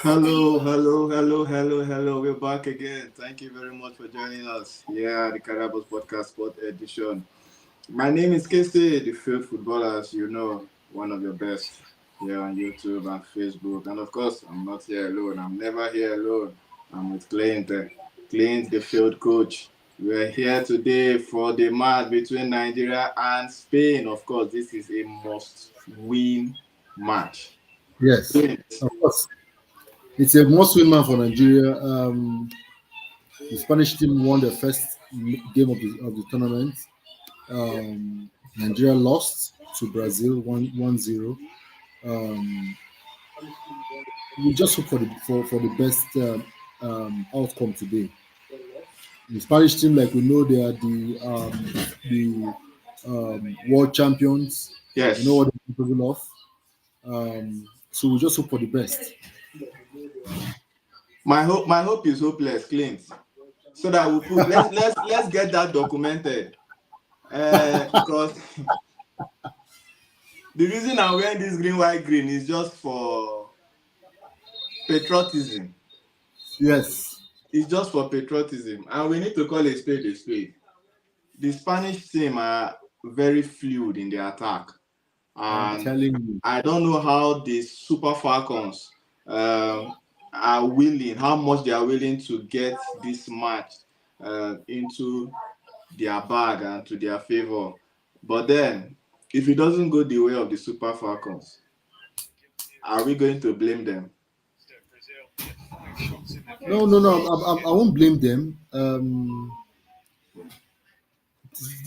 Hello. We're back again. Thank you very much for joining us. Yeah, the Carabos Podcast Sport Edition. My name is Casey, the field footballer, as you know, one of your best here on YouTube and Facebook. And of course, I'm not here alone. I'm never here alone. I'm with Clint, Clint, the field coach. We're here today for the match between Nigeria and Spain. Of course, this is a must-win match. Yes, Clint, of course. It's a must-win man for Nigeria. The Spanish team won the first game of the tournament. Nigeria lost to Brazil 1-0. Um, we just hope for the best outcome today. The Spanish team, like we know, they are the world champions. They know yes. what they're capable of. So we just hope for the best. My hope is hopeless, Clint. So that we put let's get that documented. Because the reason I'm wearing this green, white, green is just for patriotism. Yes, It's just for patriotism, and we need to call a spade a spade. The Spanish team are very fluid in their attack, I'm and telling you. I don't know how the Super Falcons are willing, how much they are willing to get this match into their bag and to their favor. But then, if it doesn't go the way of the Super Falcons, are we going to blame them? No. I won't blame them.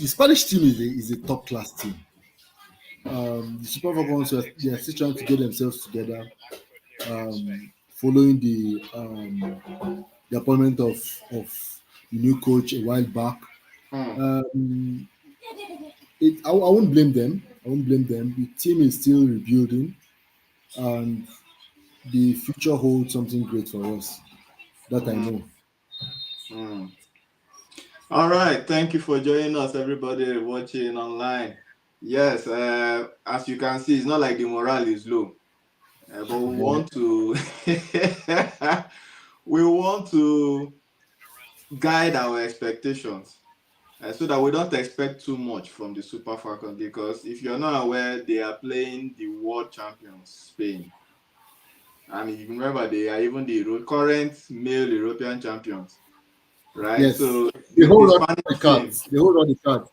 The Spanish team is a top class team. The Super Falcons they are still trying to get themselves together, following the appointment of the new coach a while back. Hmm. Um, I won't blame them. I won't blame them. The team is still rebuilding, and the future holds something great for us. That I Hmm. know. Hmm. All right. Thank you for joining us, everybody watching online. Yes, as you can see, it's not like the morale is low, but we Uh-huh. want to we want to guide our expectations so that we don't expect too much from the Super Falcons. Because if you're not aware, they are playing the world champions, Spain. And if you remember, they are even the current male European champions, right? Yes, So they the hold all the Spanish team, cards. They hold all the cards.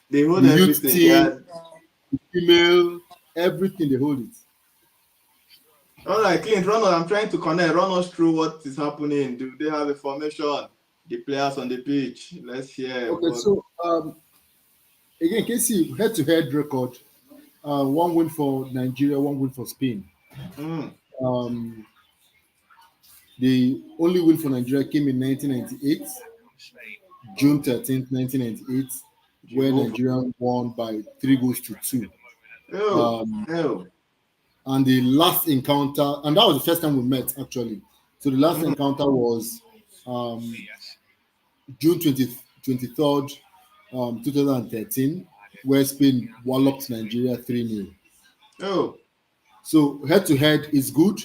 they hold The youth everything. They team, are female, everything they hold it. all right. Clint, run on. I'm trying to connect. Run us through what is happening. Do they have a formation? The players on the pitch. Let's hear Okay, what. so again, can you see head-to-head record? One win for Nigeria, one win for Spain. Mm, Um, the only win for Nigeria came in 1998, June 13th, 1998, where Jehovah. Nigeria won by 3 goals to 2. Oh, Um, oh. and the last encounter, and that was the first time we met actually. So the last Mm, encounter was um, June 23rd, 2013, where Spain walloped Nigeria 3-0. oh. So head to head is good.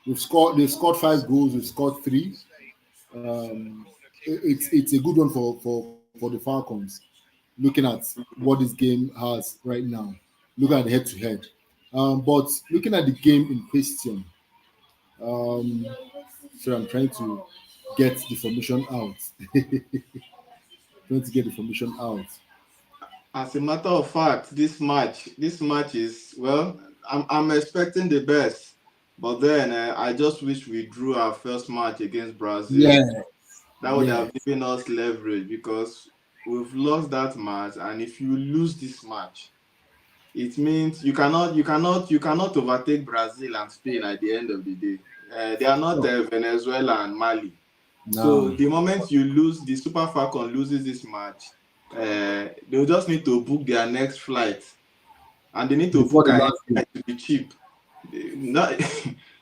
They've scored 5 goals, we've scored three. Um, it's a good one for the Falcons. Looking at what this game has right now, looking at the head to head. But looking at the game in question, um, so I'm trying to get the formation out. Trying to get the formation out. As a matter of fact, this match is well. I'm expecting the best, but then I just wish we drew our first match against Brazil. Yeah, That would yeah. have given us leverage because we've lost that match, and if you lose this match, it means you cannot overtake Brazil and Spain at the end of the day. They are not No, Venezuela and Mali. So no. the moment you lose, the Super Falcon loses this match, they'll just need to book their next flight, and they need to Before book the an last game. flight to be cheap. Not,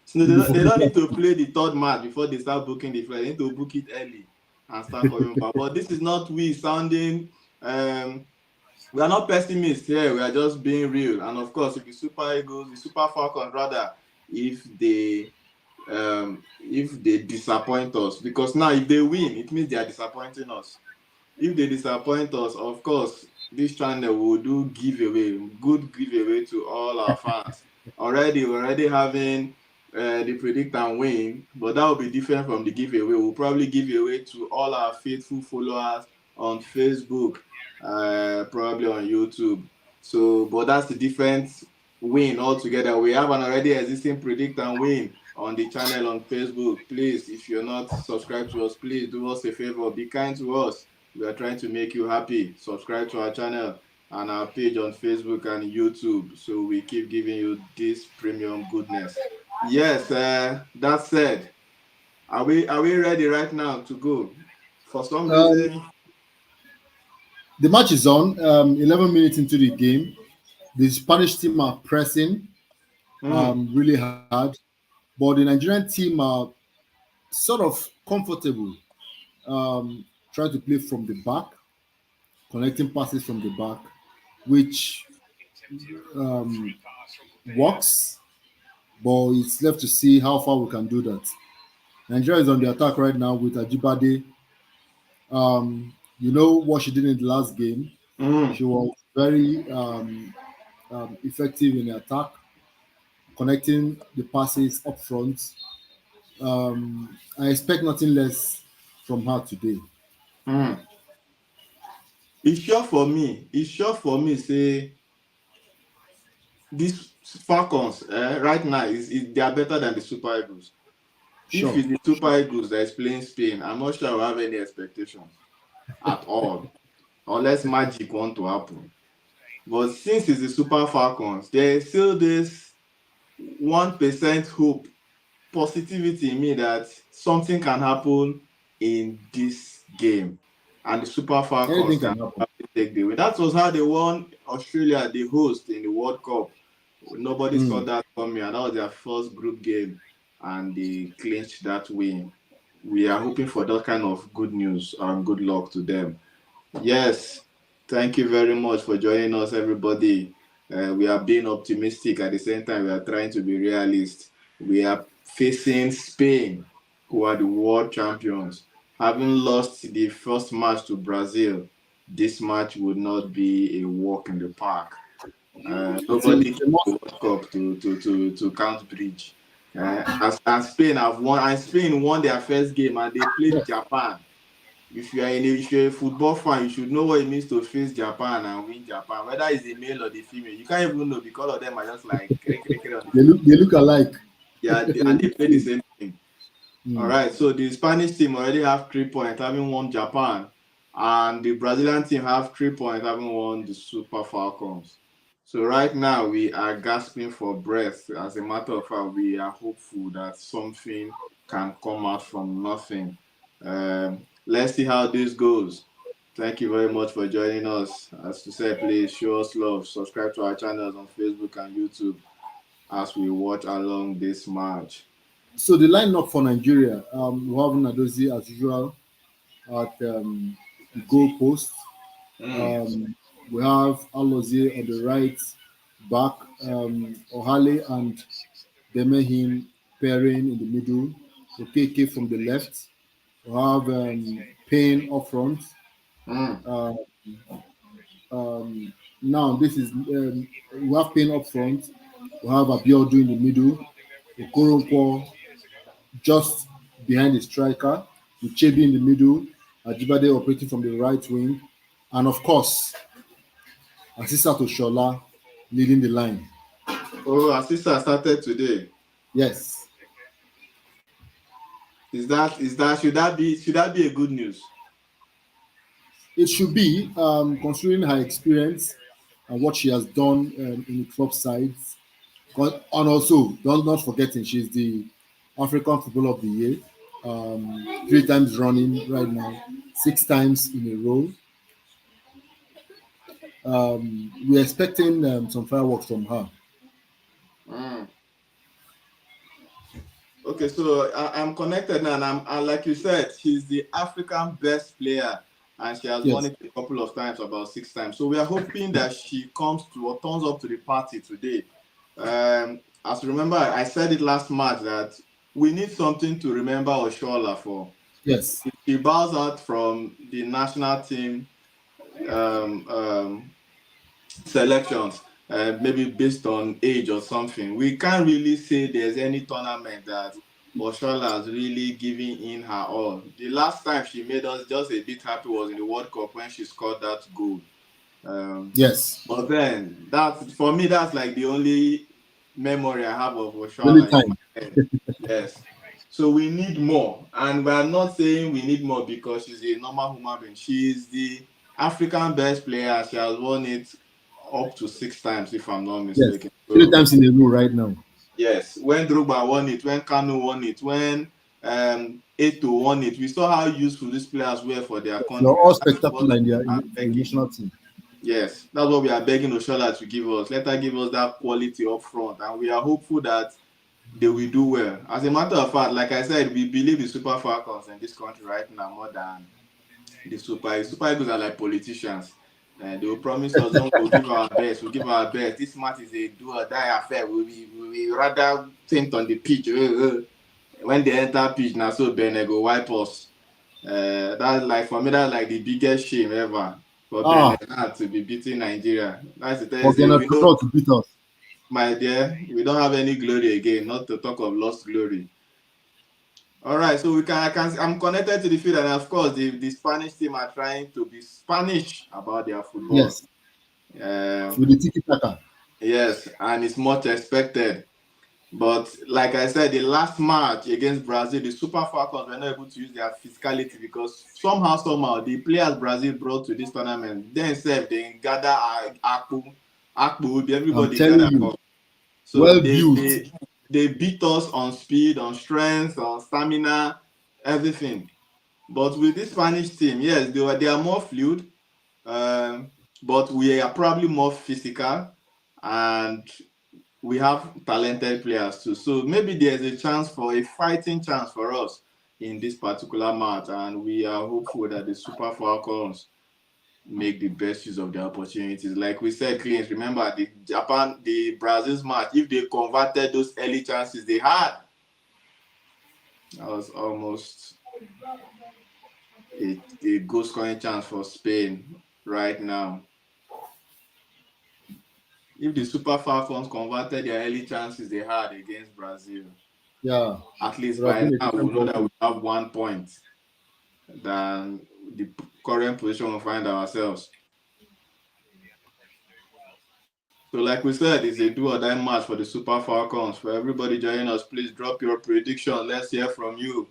so they don't, Before they the don't need last to game. play the third match before they start booking the flight. They need to book it early and start coming back. But this is not we sounding um, We are not pessimists here. We are just being real. And of course, if the Super Eagles, the Super Falcons, rather, if they disappoint us, because now if they win, it means they are disappointing us. If they disappoint us, of course, this channel will do giveaway, good giveaway to all our fans. We're already having the predict and win, but that will be different from the giveaway. We'll probably give away to all our faithful followers on Facebook, probably on YouTube. So, but that's the different win altogether. We have an already existing predict and win on the channel on Facebook. Please, if you're not subscribed to us, please do us a favor, be kind to us. We are trying to make you happy. Subscribe to our channel and our page on Facebook and YouTube, so we keep giving you this premium goodness. Yes, that said, are we ready right now to go? For some Um, reason, the match is on. 11 minutes into the game, the Spanish team are pressing really hard, but the Nigerian team are sort of comfortable, trying to play from the back, connecting passes from the back, which um, works, but it's left to see how far we can do that. Nigeria is on the attack right now with Ajibade. You know what she did in the last game? mm, She was very effective in the attack, connecting the passes up front. I expect nothing less from her today. mm. It's sure for me, say these Falcons right now they are better than the Super Eagles. If Sure. it's the Super Eagles that is playing Spain, I'm not sure I have any expectations at all, unless magic want to happen. But since it's the Super Falcons, there is still this 1% hope, positivity in me that something can happen in this game, and the Super Falcons Anything can can happen. probably take the win. That was how they won Australia, the host in the World Cup. Nobody saw Mm. that coming, and that was their first group game, and they clinched that win. We are hoping for that kind of good news and good luck to them. Yes, thank you very much for joining us, everybody. We are being optimistic at the same time. We are trying to be realist. We are facing Spain, who are the world champions. Having lost the first match to Brazil, this match would not be a walk in the park. Nobody It's came a to must. the World Cup to count bridge. As Spain have won, and Spain won their first game, and they played Japan. If you're a football fan, you should know what it means to face Japan and win Japan, whether it's the male or the female. You can't even know, because all of them are just like kere, kere, kere on the field. They look alike. Yeah, They and they look play the same. same thing. All Mm. right, so the Spanish team already have 3 points, having won Japan, and the Brazilian team have 3 points, having won the Super Falcons. So right now we are gasping for breath. As a matter of fact, we are hopeful that something can come out from nothing. Let's see how this goes. Thank you very much for joining us. As you said, please show us love. Subscribe to our channels on Facebook and YouTube as we watch along this match. So the lineup for Nigeria, we have Nadozi as usual at the goal post. Mm, Um, we have Alozie on the right back, Ohale and Demehin pairing in the middle, Okeke from the left. We have Payne up front. mm, Uh, now this is we have Payne up front. We have Abiodun in the middle. Okoronkwo just behind the striker, with Chebi in the middle, Ajibade operating from the right wing, and of course, Asisa Toshola leading the line. Oh, our sister started today. Yes, Should that be a good news? it should be, considering her experience and what she has done in the club sides. And also, don't not forgetting, she's the African Footballer of the Year, 3 times running right now, 6 times in a row. We're expecting some fireworks from her. Mm. Okay, so I'm connected now, and like you said, she's the African best player, and she has won Yes. it a couple of times, about 6 times. So we are hoping that she comes to or turns up to the party today. As you remember, I said it last March that we need something to remember Oshola for. Yes. If she bows out from the national team um, um, selections, maybe based on age or something, we can't really say there's any tournament that Oshola has really given in her all. The last time she made us just a bit happy was in the World Cup when she scored that goal. Um, Yes. but then that's for me, that's like the only memory I have of Only Oshola in time. my head. Yes. So we need more. And we're not saying we need more because she's a normal human being. She is the African best player. She has won it up to 6 times, if I'm not Yes. mistaken. Three So times in a row right now. yes, when Drogba won it, when Kanu won it, when Eto won it, we saw how useful these players were for their They're country. all And that's what spectacular in we their are in the begging. national team. Yes, that's what we are begging Oshola to give us. Let her give us that quality up front, and we are hopeful that they will do well. As a matter of fact, like I said, we believe the Super Falcons in this country right now more than the Super Eagles are like politicians. They will promise us, don't we'll give our best, we'll give our best. This match is a do or die affair. We rather faint on the pitch. When they enter pitch, now so Benin go wipe us. That's like for me, that's like the biggest shame ever for Benin Ah, to be beating Nigeria. That's the thing. for Say Ghana we know, to beat us. my dear, we don't have any glory again. Not to talk of lost glory. All right, so I'm connected to the field, and of course, the Spanish team are trying to be Spanish about their football. Yes. Um, With the tiki taka. yes, and it's much expected. But like I said, the last match against Brazil, the Super Falcons were not able to use their physicality because somehow, the players Brazil brought to this tournament, themselves, they gather Akpu, I'm everybody telling gather you, come. So well they, built. they, they beat us on speed, on strength, on stamina, everything. But with this Spanish team, yes, they are more fluid, um, but we are probably more physical, and we have talented players too. So maybe there's a chance for a fighting chance for us in this particular match, and we are hopeful that the Super Falcons make the best use of the opportunities. Like we said, Clint, remember the Brazil's match, if they converted those early chances they had, that was almost a goal scoring chance for Spain right now. If the Super Falcons converted their early chances they had against Brazil, Yeah. at It least would have by been a now we different know that we ballgame. have 1 point than the current position we find ourselves. So, like we said, it's a do or die match for the Super Falcons. For everybody joining us, please drop your prediction. Let's hear from you.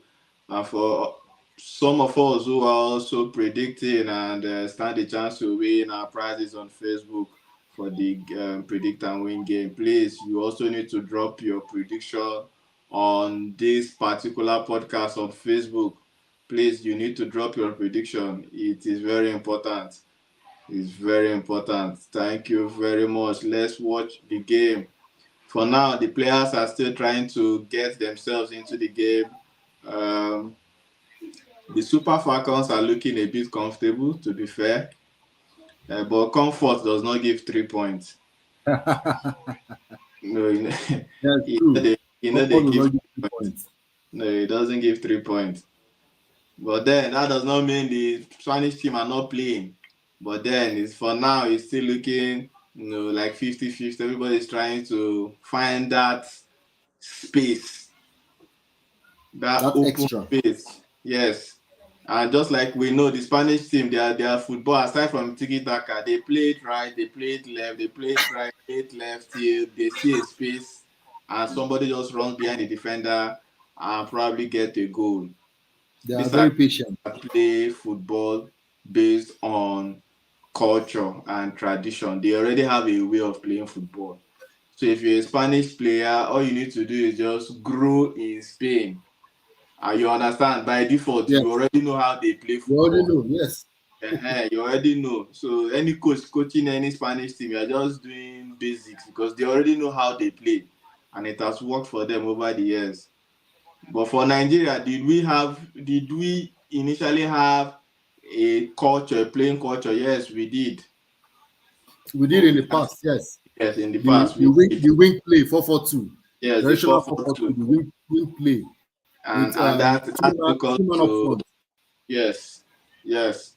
And for some of us who are also predicting and stand a chance to win our prizes on Facebook for the predict and win game, please, you also need to drop your prediction on this particular podcast on Facebook. Please, you need to drop your prediction. It is very important. It's very important. Thank you very much. Let's watch the game. For now, the players are still trying to get themselves into the game. Um, the Super Falcons are looking a bit comfortable, to be fair, but comfort does not give 3 points. No, That's true. they Comfort will give not give 3 points. points. No, it doesn't give 3 points. But then that does not mean the Spanish team are not playing. But then it's for now it's still looking, like 50-50. Everybody's trying to find that space, that That open extra. space. Yes. And just like we know the Spanish team, their football, aside from Tiki Taka, they play it right, they play it left, they play it right, play it left till they see a space and somebody just runs behind the defender and probably get a goal. They are These are very patient. play football based on culture and tradition. They already have a way of playing football. So if you're a Spanish player, all you need to do is just grow in Spain. And you understand, by default, you Yes. already know how they play You already football. know. Yes. You already know. So any coach coaching any Spanish team, you're just doing basics because they already know how they play. And it has worked for them over the years. But for Nigeria, did we initially have a culture, a playing culture. Yes, we did. We did But in we the can, past, yes. yes, in the The past we the wing did. the wing play 4-4-2. Yes, the Traditional four four 4-4-2, two, the wing play with and that took us two man up to, front. yes, yes,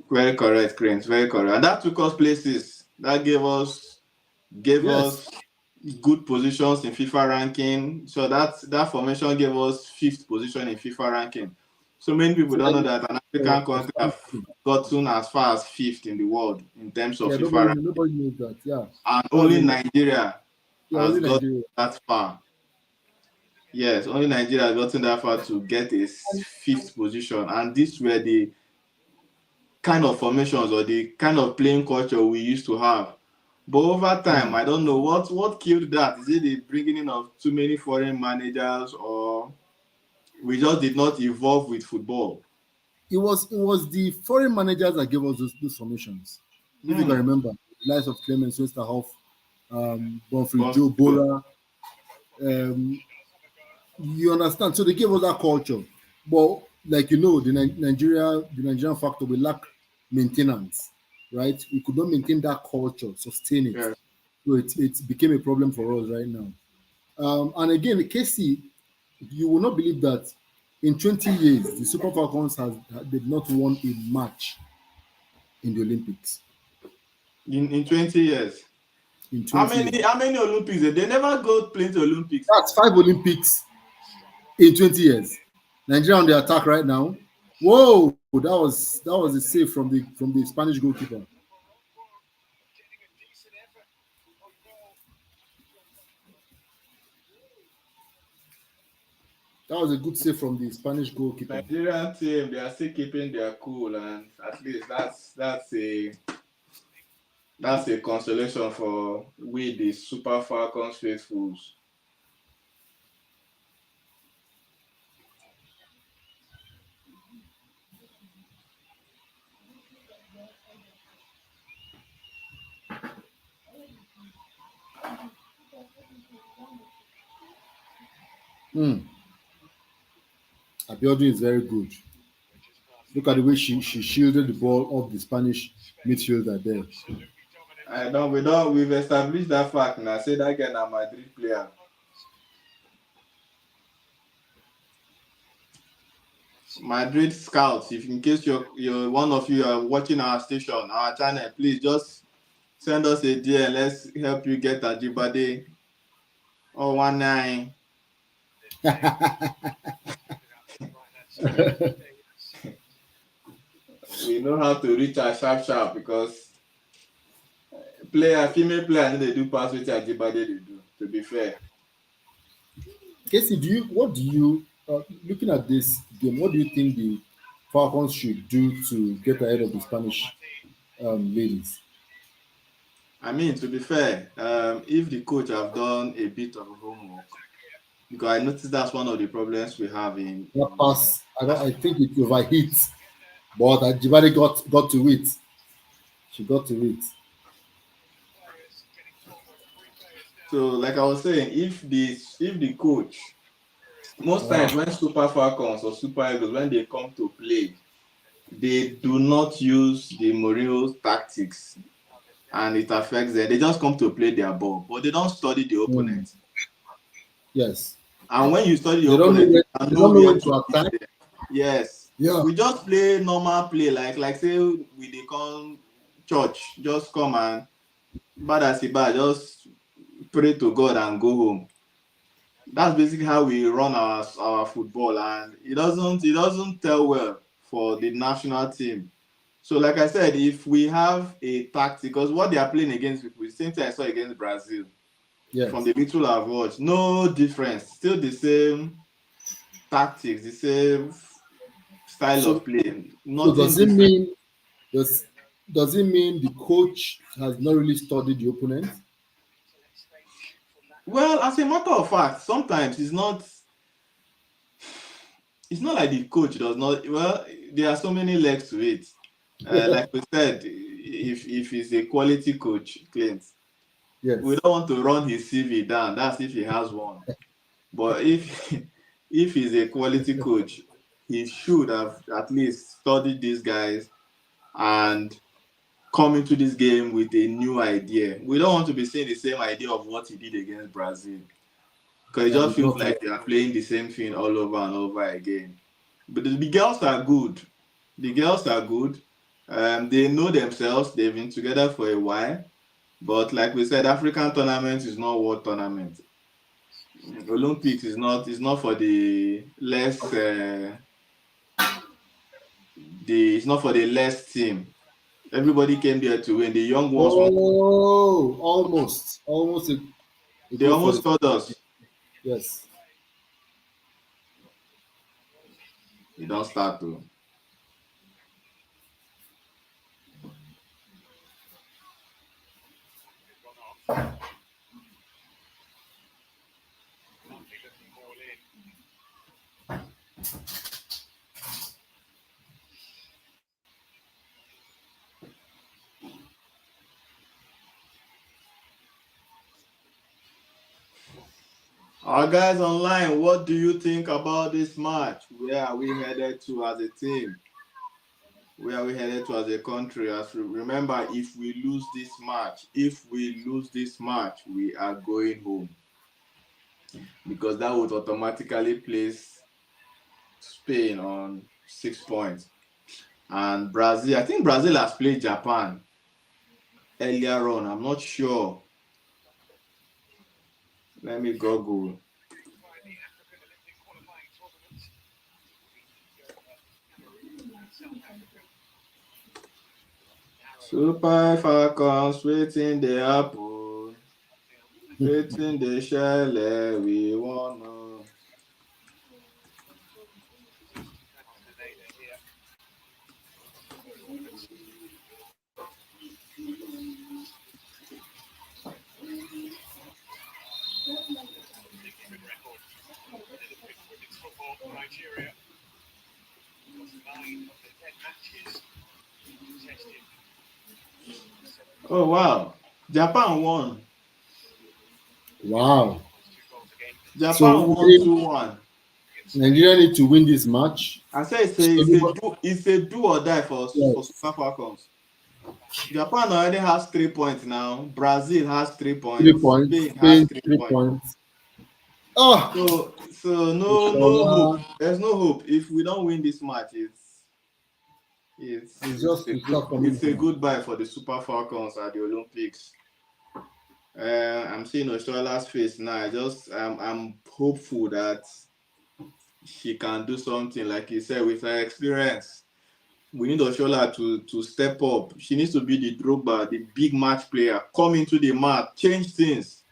very correct, Cranes, very correct, and that took us places. That gave Yes. us good positions in FIFA ranking. So that formation gave us fifth position in FIFA ranking. So many people So don't know then that an for African country Spanish have team. gotten as far as fifth in the world in terms of Yeah, FIFA ranking, nobody knows that. Yeah. and That was only in Nigeria yeah, has only got Nigeria. that far. Yes, only Nigeria has gotten that far to get a fifth position, and these were the kind of formations or the kind of playing culture we used to have. But over time, Hmm. I don't know what killed that. Is it the bringing in of too many foreign managers, or we just did not evolve with football? It was the foreign managers that gave us those formations. If you can Hmm. remember, the likes of Clemens Westerhoff, Bonfrey But Joe Bora, um, you understand? So they gave us that culture. But like the Nigerian factor, we lack maintenance, right? We could not maintain that culture, sustain it. yeah, So it became a problem for us right now. And again, KC, you will not believe that in 20 years, the Super Falcons did not won a match in the Olympics. in 20 years. In How 20 many years. how many Olympics? They never go play to Olympics That's now. 5 Olympics in 20 years. Nigeria on the attack right now. Whoa, that was a save from the Spanish goalkeeper. That was a good save from the Spanish goalkeeper. Nigerian team, they are still keeping their cool, and at least that's a consolation for we the Super Falcons faithfuls. Hmm. Abiodun is very good. Look at the way she shielded the ball off the Spanish midfielder there. We've established that fact now. Say that guy na Madrid player. Madrid scouts. If in case you're one of you are watching our station, our channel, please just send us a DM. Let's help you get Ajibade or 19. We know how to reach our sharp because female player they do pass with Ajibade they do. To be fair, Casey, looking at this game, what do you think the Falcons should do to get ahead of the Spanish ladies? I mean to be fair, if the coach have done a bit of homework, because I noticed that's one of the problems we have That in pass, I think it overhit, but Jibari got to it. She got to it. so like I was saying, if the coach, most Wow. times when Super Falcons or Super Eagles when they come to play, they do not use the Mourinho tactics and it affects them. They just come to play their ball, but they don't study the Mm, opponent. yes. And when you study the They don't know opponent, you when can they know don't know where when to to beat attack. them. Yes. Yeah. We just play normal play, like say we they come church, just come and bad as it bad, just pray to God and go home. That's basically how we run our football, and it doesn't tell well for the national team. So, like I said, if we have a tactic, because what they are playing against people, the same thing I saw against Brazil. From Yes. the little I've watched, no difference. Still the same tactics, the same style So of play. so Nothing different. does does it mean the coach has not really studied the opponent? Well, as a matter of fact, sometimes it's not like the coach does not. Well, there are so many legs to it. Like we said, if he's a quality coach, Clint, we Yes. don't want to run his CV down. That's if he has one. But if if he's a quality coach, he should have at least studied these guys and come into this game with a new idea. We don't want to be seeing the same idea of what he did against Brazil, because it That just did feels not like work. they are playing the same thing all over and over again. But the girls are good. The girls are good. They know themselves. They've been together for a while. But like we said, African tournament is not world tournament. Olympics is not for the less it's not for the less team. Everybody came there to win. The young ones want. Oh, almost a They goal for the almost told us. yes. You don't start to. Our guys online, what do you think about this match? Where are we headed to as a team? Where are we headed to as a country? As we remember, if we lose this match, we are going home, because that would automatically place Spain on 6 points. And Brazil, I think Brazil has played Japan earlier on. I'm not sure. Let me Google. Super Falcons, waiting the happen. Waiting the shell, we want to. Oh, wow. Japan won. Wow. Japan So won 2-1. Nigeria need to win this match. I say it's So a, it's a, everybody- do, it's a do or die for yes. Super Falcons. Japan already has 3 points now. Brazil has 3 3 points. points. Spain has Spain 3 3 points. points. Oh, So no hope. Inshallah. There's no hope. If we don't win this match, it's It's it's just a to good start coming it's a home. goodbye for the Super Falcons at the Olympics. I'm seeing Oshola's face now. I'm hopeful that she can do something, like you said, with her experience. We need Oshola to step up. She needs to be the Drogba, the big match player, come into the match, change things.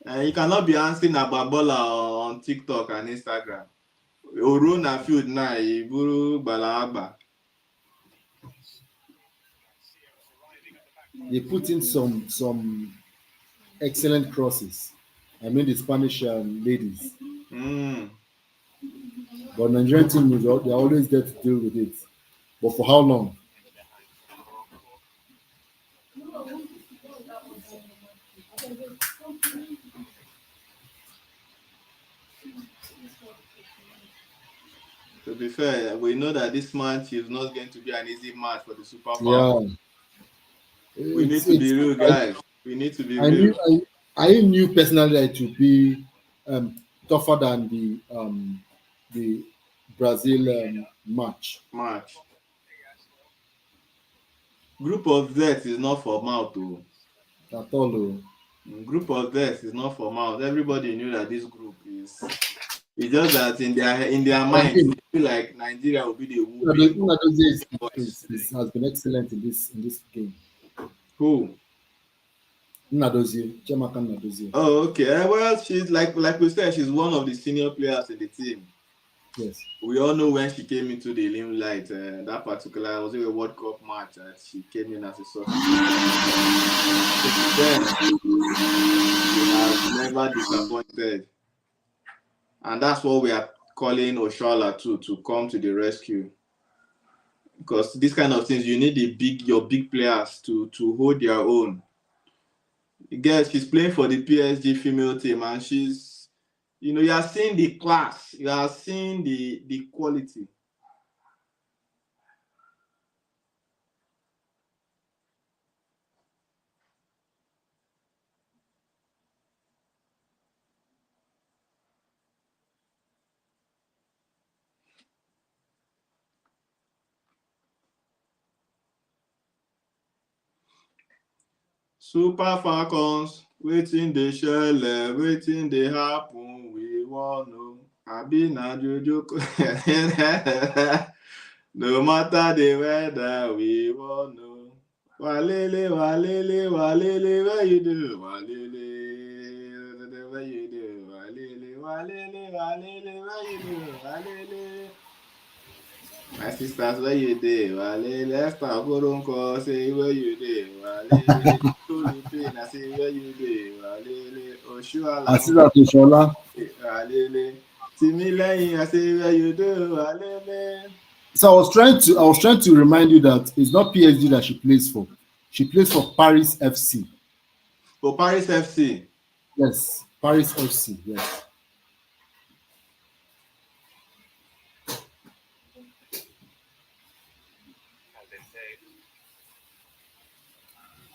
And you cannot be answering Ababola on TikTok and Instagram. Oruna field now, Iburu Balagba. They put in some excellent crosses. I mean the Spanish ladies. Mm. But Nigerian team is they are always there to deal with it. But for how long? To be fair, we know that this match is not going to be an easy match for the Super Yeah. Falcons. We need to be It's real, guys. We need to be I knew real. I knew personally that it would be tougher than the Brazil match Match. Group of death is not for mouth, though. at all. Oh. Group of death is not for mouth. Everybody knew that this group is. It's just that in their minds, Again, they feel like Nigeria will be the whooping Nnadozie boys. has been excellent in this game. Who? Chiamaka Nnadozie. Oh, okay. Well, she's like we said, she's one of the senior players in the team. Yes. We all know when she came into the limelight. That particular was it a World Cup match that she came in as a substitute. Then she has never disappointed, and that's what we are calling Oshola to come to the rescue. Because these kind of things, you need your big players to hold their own. She's playing for the PSG female team, and You are seeing the class, you are seeing the quality. Super Falcons, wetin dey shele, wetin dey happen, we wan know. Abi na juju. No matter the weather, we wan know. Walele, walele, walele, where you do? Walele, where you do? Walele, walele, walele, where you do? Walele. My sisters, where you dey? Walele, Esther Ogoronko, say where you dey? Walele, Tolupe, I say where you dey? Walele, Oshuala, Asisat Oshola. Walele, Timileyin, I say where you do? Walele. So I was trying to remind you that it's not PSG that she plays for. She plays for Paris FC. For Paris FC. Yes, Paris FC. Yes.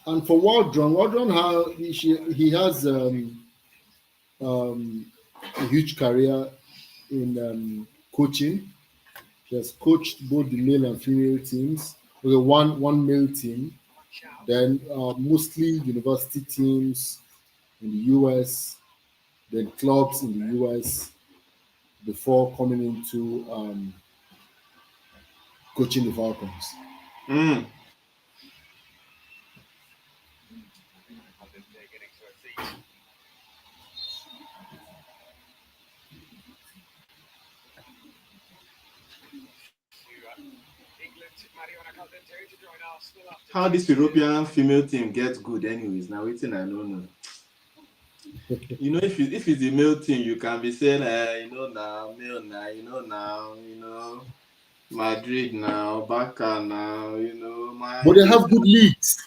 And for Waldron he has a huge career in coaching. He has coached both the male and female teams. Okay, one male team, then mostly university teams in the US, then clubs in the US before coming into coaching the Falcons. Mm. How this European female team gets good anyways, now waiting I don't know. If it's a male team, you can be saying, now, male now, Madrid now, Barca now, But they have good leagues.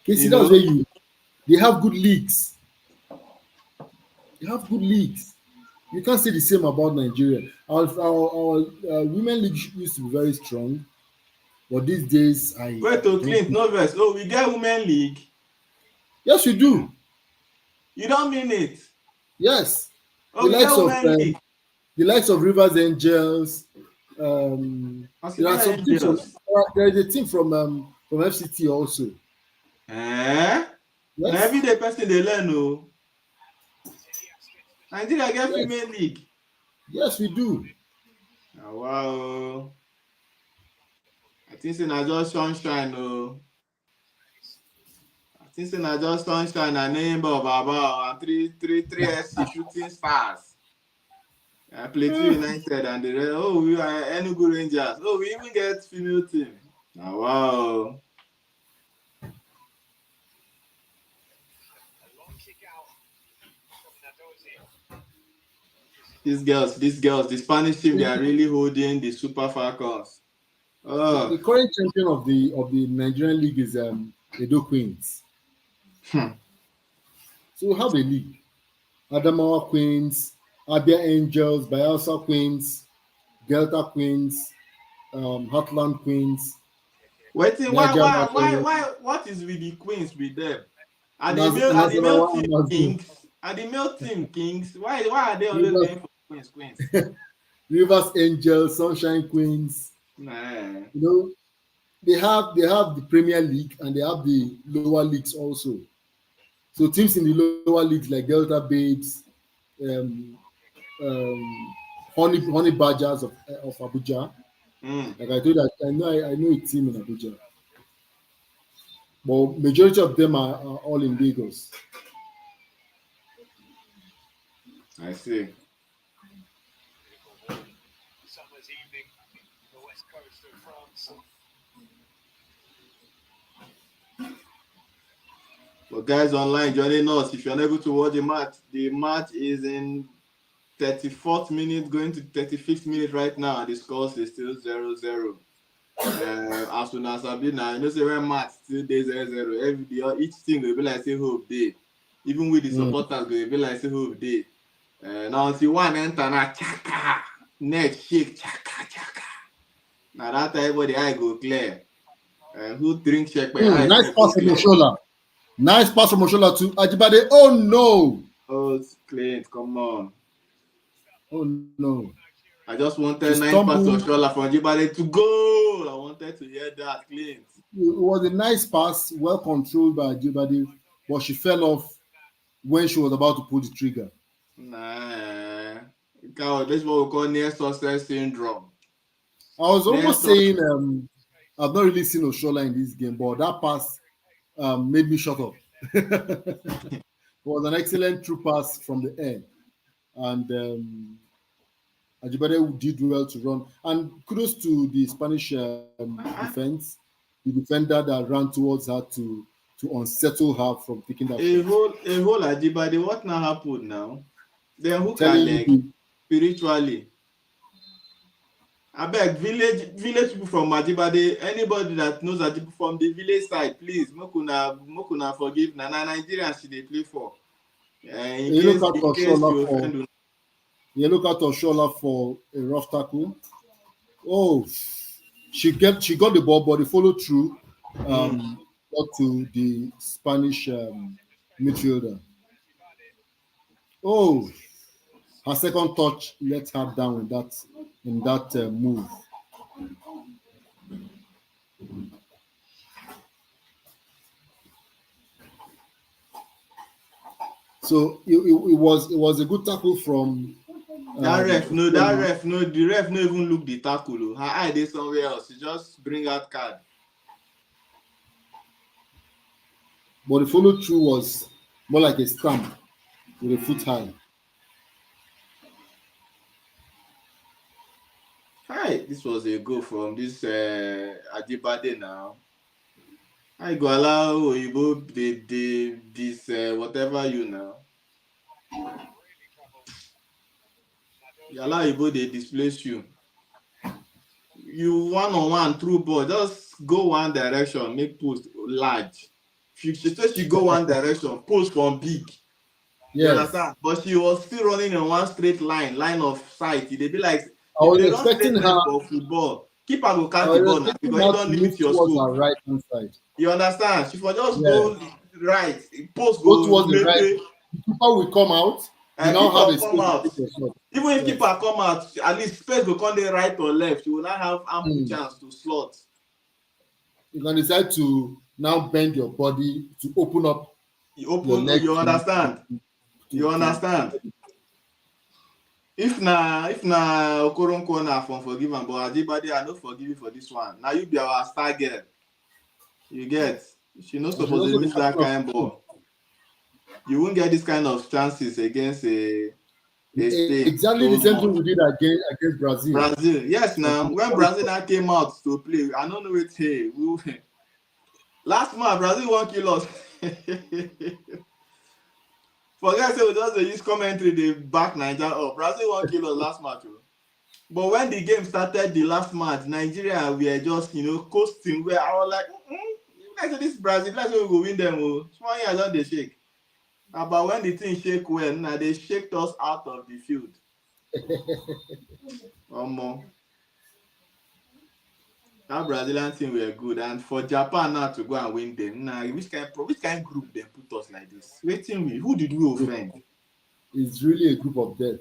Casey, that's where they have good leagues. They have good leagues. You can't say the same about Nigeria. Our women league used to be very strong, but these days Wait to Clint, no verse. Oh, we get women league. Yes, we do. You don't mean it? Yes. Oh, we get women league. The likes of Rivers Angels. There are some teams there is a team from FCT also. Yes. Now everyday person they learn. Oh. Nigeria get female league. Yes, we do. Oh, wow. I think it's not just sunshine. Oh. I think it's not just sunshine and name Baba and three SC shooting stars. Plateau United and the rest. Oh, we are Enugu Rangers. Oh, we even get female team. Oh, wow. These girls, the Spanish team, they are really holding the Super Falcons. Oh. The current champion of the Nigerian league is Edo Queens. So we have a league. Adamawa Queens, Abia Angels, Bayelsa Queens, Delta Queens, Heartland Queens. Waiting, why? What is with the Queens with them? Are the male team kings? Are the male team kings? Why are they always going for Queens? Rivers Angels, Sunshine Queens. Nah. They have the Premier League and they have the lower leagues also. So teams in the lower leagues like Delta Babes, Honey Badgers of Abuja. Like I told you, I know a team in Abuja. But majority of them are all in Lagos. I see. Summer's evening, the west coast of France. For guys online joining us, if you're unable to watch the match is in 34th minute, going to 35th minute right now, and the score is still 0-0. As soon as I be now, say when match still day 0-0, every day, each team will be like say hope day. Even with the supporters, will be like say hope day. Now until one enter na chaka, neck shake chaka chaka. Now that time everybody eye go clear. Who drink shake my eyes Nice go pass from clear. Oshola. Nice pass from Oshola to Ajibade. Oh no! Oh, Clint, come on. Oh no! I just She wanted nice pass to stumbled. Oshola from Jibade to go. I wanted to hear that, Clint. It was a nice pass, well controlled by Ajibade, but she fell off when she was about to pull the trigger. Nah. This is what we call near success syndrome. I was Near almost success. saying I've not really seen Oshola in this game, but that pass made me shut up. It was an excellent true pass from the air, and Ajibade did well to run. And kudos to the Spanish defense, the defender that ran towards her to unsettle her from taking that shot. A whole Ajibade, what now happened now? Then who can Telling leg you, spiritually? I beg village people from Ajibade, anybody that knows Ajibade from the village side, please, mokuna forgive na Nigerians she dey play for. In you look case at Oshola you for offend una. you look at Oshola for a rough tackle. Oh, she got the ball, but the follow through got to the Spanish midfielder. Oh, her second touch let her down in that move. So it was a good tackle from That Oshola. ref no, the ref no even look the tackle. Oh. Her eye dey somewhere else. She just bring out card. But the follow through was more like a stamp with a foot high. Hi, this was a go from this Ajibade now. I go allow Oyibo this whatever you now. You allow Oyibo they displace you. You one-on-one through ball, just go one direction, make post large. She said she go one direction, post from big. You Yes, understand? But she was still running in one straight line of sight. They be like, I if was they run expecting straight line her. for football, keeper go I catch the was ball now expecting because you her to don't move limit your towards scope. her right hand side. You understand? She for just Yeah. go right, post Go go towards the right. maybe Keeper will come out. You now have keeper a come space to out. take your shot. Even if Yes. keeper come out, at least space go come there right or left. You will not have ample chance to slot. You can decide to now bend your body to open up You your open, leg. you understand? You understand? If na Okoronkwo na from forgive am, but Ajibade I no forgive you for this one. Now you be our star girl. You get? She no suppose to miss that kind of ball. You won't get this kind of chances against a Spain. Exactly the same thing we did against Brazil. Brazil, yes. Now when Brazil now came out to play, I don't know it. Hey, last month Brazil won kill us. Forget say we just dey use commentary dey back Nigeria up. Brazil won kill us last match. Oh. But when the game started, the last match, Nigeria were just coasting. Where I was like, like this Brazil, that's why we go win them. Oh, small years don dey shake. But when the thing shake well, now they shaked us out of the field. That Brazilian team were good, and for Japan now to go and win them, now which kind group they put us like this? Waiting we, who did we offend? It's really a group of death.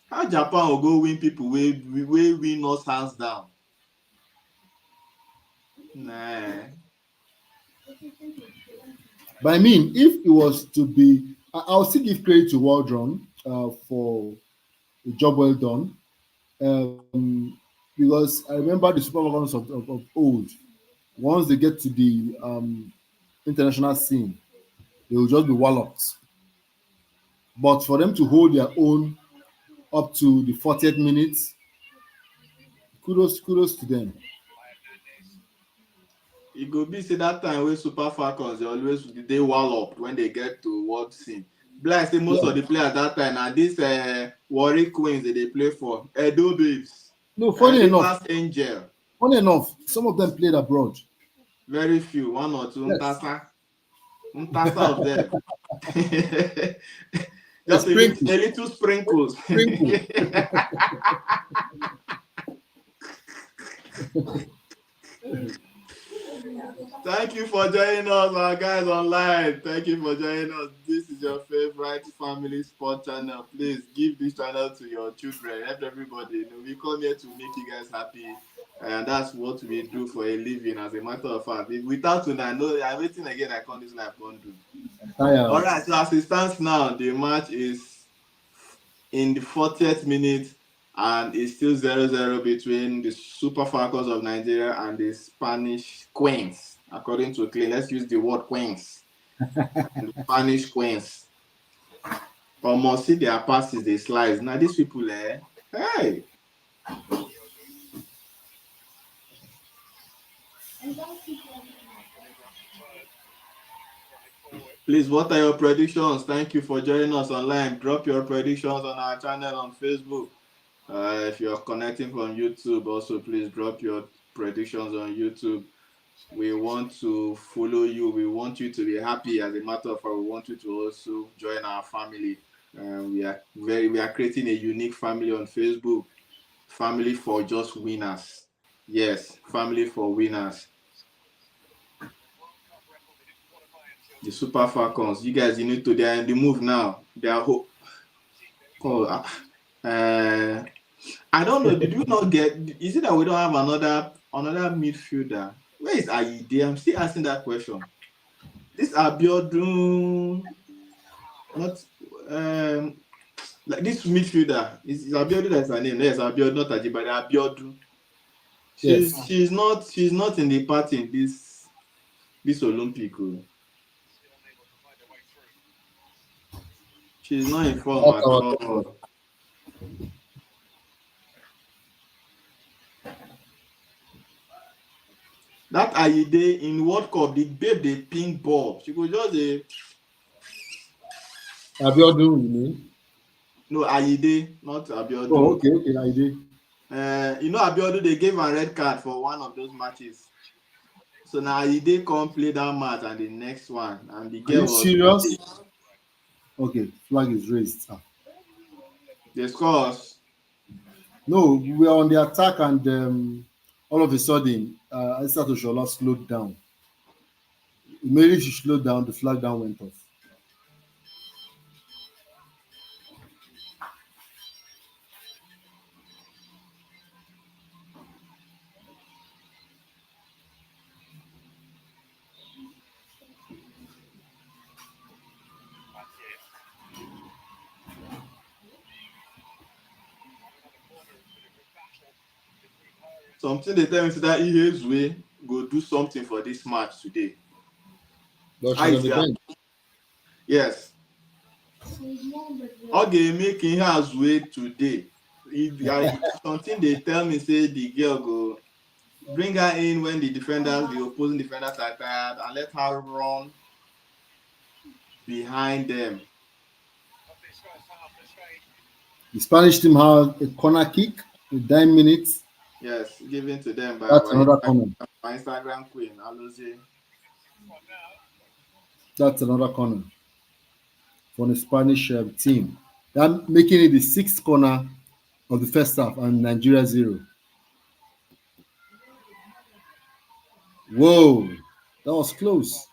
How Japan will go win people we win us hands down? Nah. But I mean, if it was to be, I'll still give credit to Waldron for a job well done. Because I remember the Super Falcons of old. Once they get to the international scene, they will just be walloped. But for them to hold their own up to the 40th minute, kudos to them. It go be say that time wey Super Falcons they wallop when they get to world scene. Like say most of the players that time na this Warri Queens they play for Edo Babes. No, funny enough, Angel. Funny enough, some of them played abroad. Very few, one or two. Yes. Ntasa of them. A Just sprinkle. a little sprinkles. Sprinkle. Thank you for joining us, our guys online. Thank you for joining us. This is your favorite family sport channel. Please give this channel to your children. Help everybody. You know, we come here to make you guys happy. And that's what we do for a living, as a matter of fact. Without you, I know I'm waiting again. I come this life won't do. All right, so as it stands now, the match is in the 40th minute, and it's still 0-0 between the Super Falcons of Nigeria and the Spanish Queens. According to Clay, let's use the word Queens. The Spanish Queens. Almost see their passes, they slice. Now these people, hey. Please, what are your predictions? Thank you for joining us online. Drop your predictions on our channel on Facebook. If you're connecting from YouTube, also please drop your predictions on YouTube. We want to follow you. We want you to be happy. As a matter of fact, we want you to also join our family. We are creating a unique family on Facebook. Family for just winners. Yes, family for winners. The Super Falcons. You guys, they are in the move now. They are I don't know. Did you not get? Is it that we don't have another midfielder? Where is Ayide? I'm still asking that question. This Abiodun, not like this midfielder. Is Abiodun that's her name? Yes, Abiodun, not Ajibade. Abiodun. She's not in the party in this Olympic. She's not in form at all. That Ayide in World Cup, the babe, the pink ball. She could just Abiodun, you mean? No, Ayide, not Abiodun. Oh, okay, Ayide. Abiodun, they gave a red card for one of those matches. So now Ayide come play that match and the next one, and the girl was serious. Okay, flag is raised. The scores. No, we are on the attack, and all of a sudden, Aissatou Oshoala slowed down. Immediately she slowed down, the flag down went off. Something they tell me that Ihezue go do something for this match today. Yes. Okay, making her way today. Something they tell me say the girl go bring her in when the opposing defenders are tired, and let her run behind them. The Spanish team have a corner kick in 9 minutes. Yes, given to them by another corner. My Instagram queen, Alozie. That's another corner for the Spanish team. They're making it the 6th corner of the first half, and Nigeria 0. Whoa, that was close.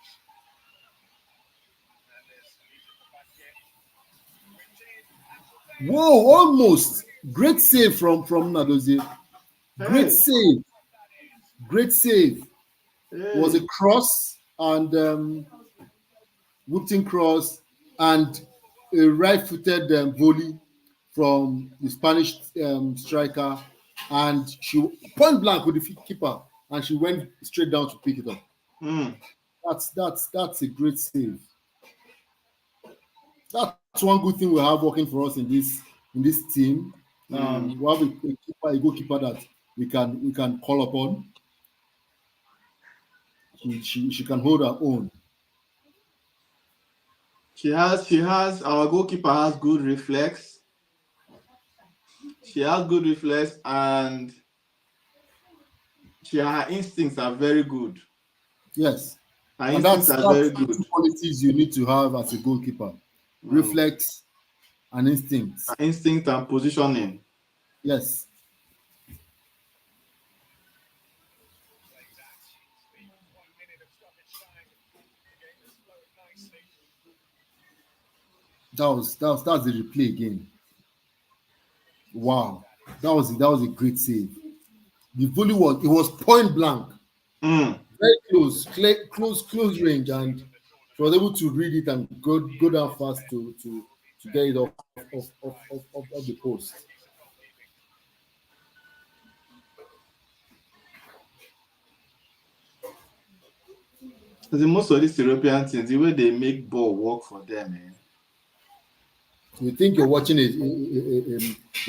Whoa, almost. Great save from Nadozie. Great save. Great save. It was a cross and whipped cross and a right-footed volley from the Spanish striker, and she point blank with the keeper, and she went straight down to pick it up. That's a great save. That's one good thing we have working for us in this team. We have a goalkeeper that we can call upon. She can hold her own. She has our goalkeeper has good reflex. She has good reflex, and her instincts are very good. Yes. Her instincts are very good. Two qualities you need to have as a goalkeeper. Reflex and instinct. Instinct and positioning. Yes, Plays that. The 1 minute of stoppage time. The game has flowed nicely. that's the replay again. Wow, that was a great save. The volley was point blank, Mm. very close range, and she was able to read it and go down fast to get it off the post. Decent goalkeeping. The most of these European teams, the way they make ball work for them, eh? You think you're watching a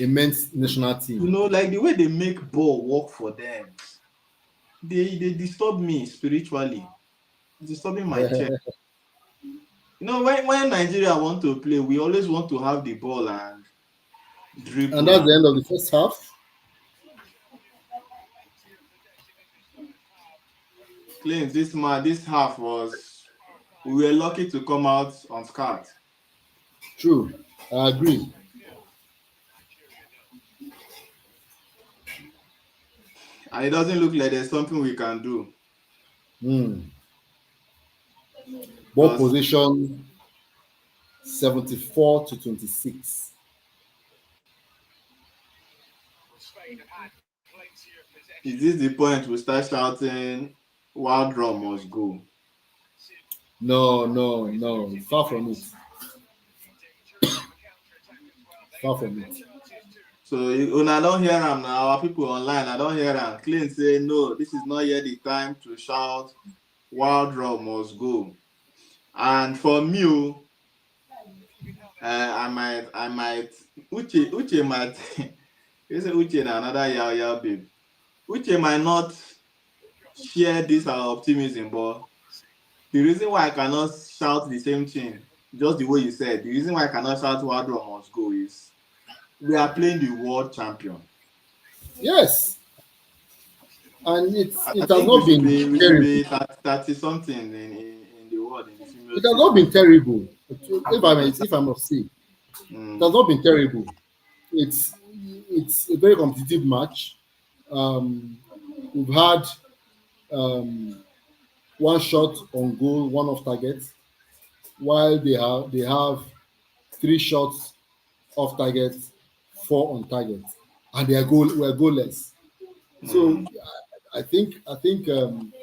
men's national You team. know, like the way they make ball work for them, they disturb me spiritually, disturbing my chest. You know, when Nigeria want to play, we always want to have the ball and And dribble. that's the end of the first half. Plenty of possession in this first half. Claims this half was, we were lucky to come out unscarred. True, I agree. Nigeria nil. And it doesn't look like there's something we can do. Hmm. Ball Because position 74-26. Well, Spain have had plenty of is possession. this the point we start shouting, Wild Drum must go? No. Far from it. Dangerous from a counter-attack as well. Far They've had from their it. chances too. So when I don't hear him now, our people online, I don't hear him. Clean say no, this is not yet the time to shout Wild Drum must go. And for me, I might Uche might you say Uche na another yao babe. Uche might not share this our optimism, but the reason why I cannot shout the same thing, just the way you said, the reason why I cannot shout Wild Drum must go is we are playing the world champion. Yes, and I it has think we not should been be we should terrible. be 30 something in the world in the It female has team. not been terrible. If I must say, it has Mm. not been terrible. It's it's a very competitive match. Um, we've had um, one shot on goal, one off target, while they have three shots off target, four on target, and they were goalless. So Mm. I think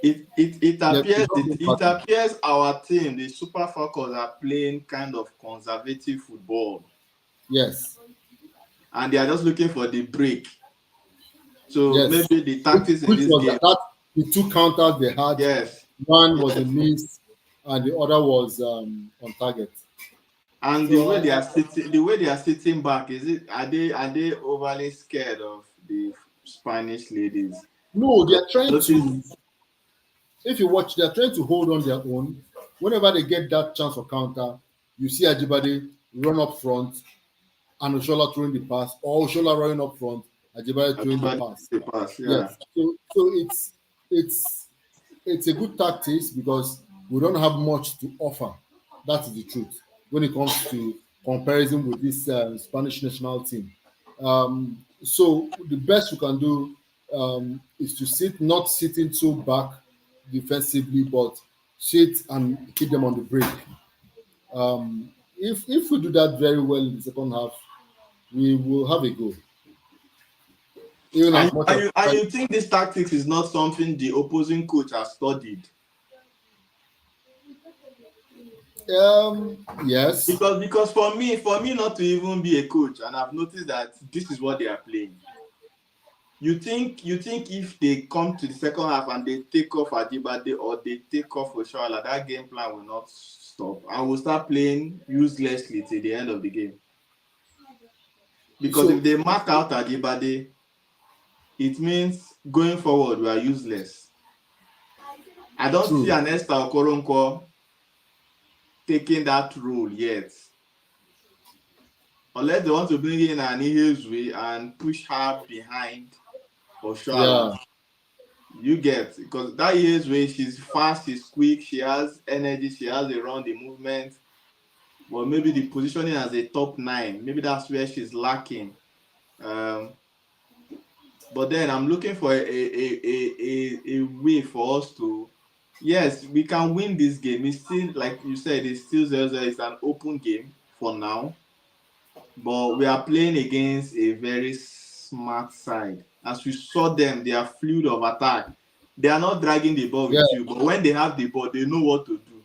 It they've appears not been bad. our team, the Super Falcons, are playing kind of conservative football, Yes, and they are just looking for the break. So yes. maybe the Which, tactics in which this was game, that the two counters they had. yes, One was a yes, miss, and the other was on target. and So the way they are sitting back, is it are they overly scared of the Spanish ladies? no, they Because are trying notice, to. If you watch, they are trying to hold on their own. Whenever they get that chance for counter, you see Ajibade run up front and Oshola throwing the pass, or Oshola running up front, Ajibade throwing the everybody pass. the pass, yeah. Yes. So it's it's a good tactics because we don't have much to offer. That is the truth when it comes to comparison with this Spanish national team. So the best we can do is to not sitting so back defensively, but sit and keep them on the break. If we do that very well in the second half, we will have a goal. Even And as much and as you think this tactics is not something the opposing coach has studied? yes, Because for me not to even be a coach, and I've noticed that this is what they are playing. You think if they come to the second half and they take off Ajibade or they take off Oshoala, that game plan will not stop and will start playing uselessly till the end of the game. Because if so they mark out Ajibade, it means going forward we are useless. I don't see true. an Esther Okoronkwo taking that role yet. Unless they want to bring in an Ihezue and push her behind Oshoala. Yeah, You get, because that Ihezue, she's fast, she's quick, she has energy, she has around the movement. But maybe the positioning as a top nine, maybe that's where she's lacking. Um, but then I'm looking for a way for us to, yes, we can win this game. It's still, like you said, it's still 0-0. It's an open game for now. But we are playing against a very smart side. As we saw them, they are fluid of attack. They are not dragging the ball Yeah, with you, but when they have the ball, they know what to do.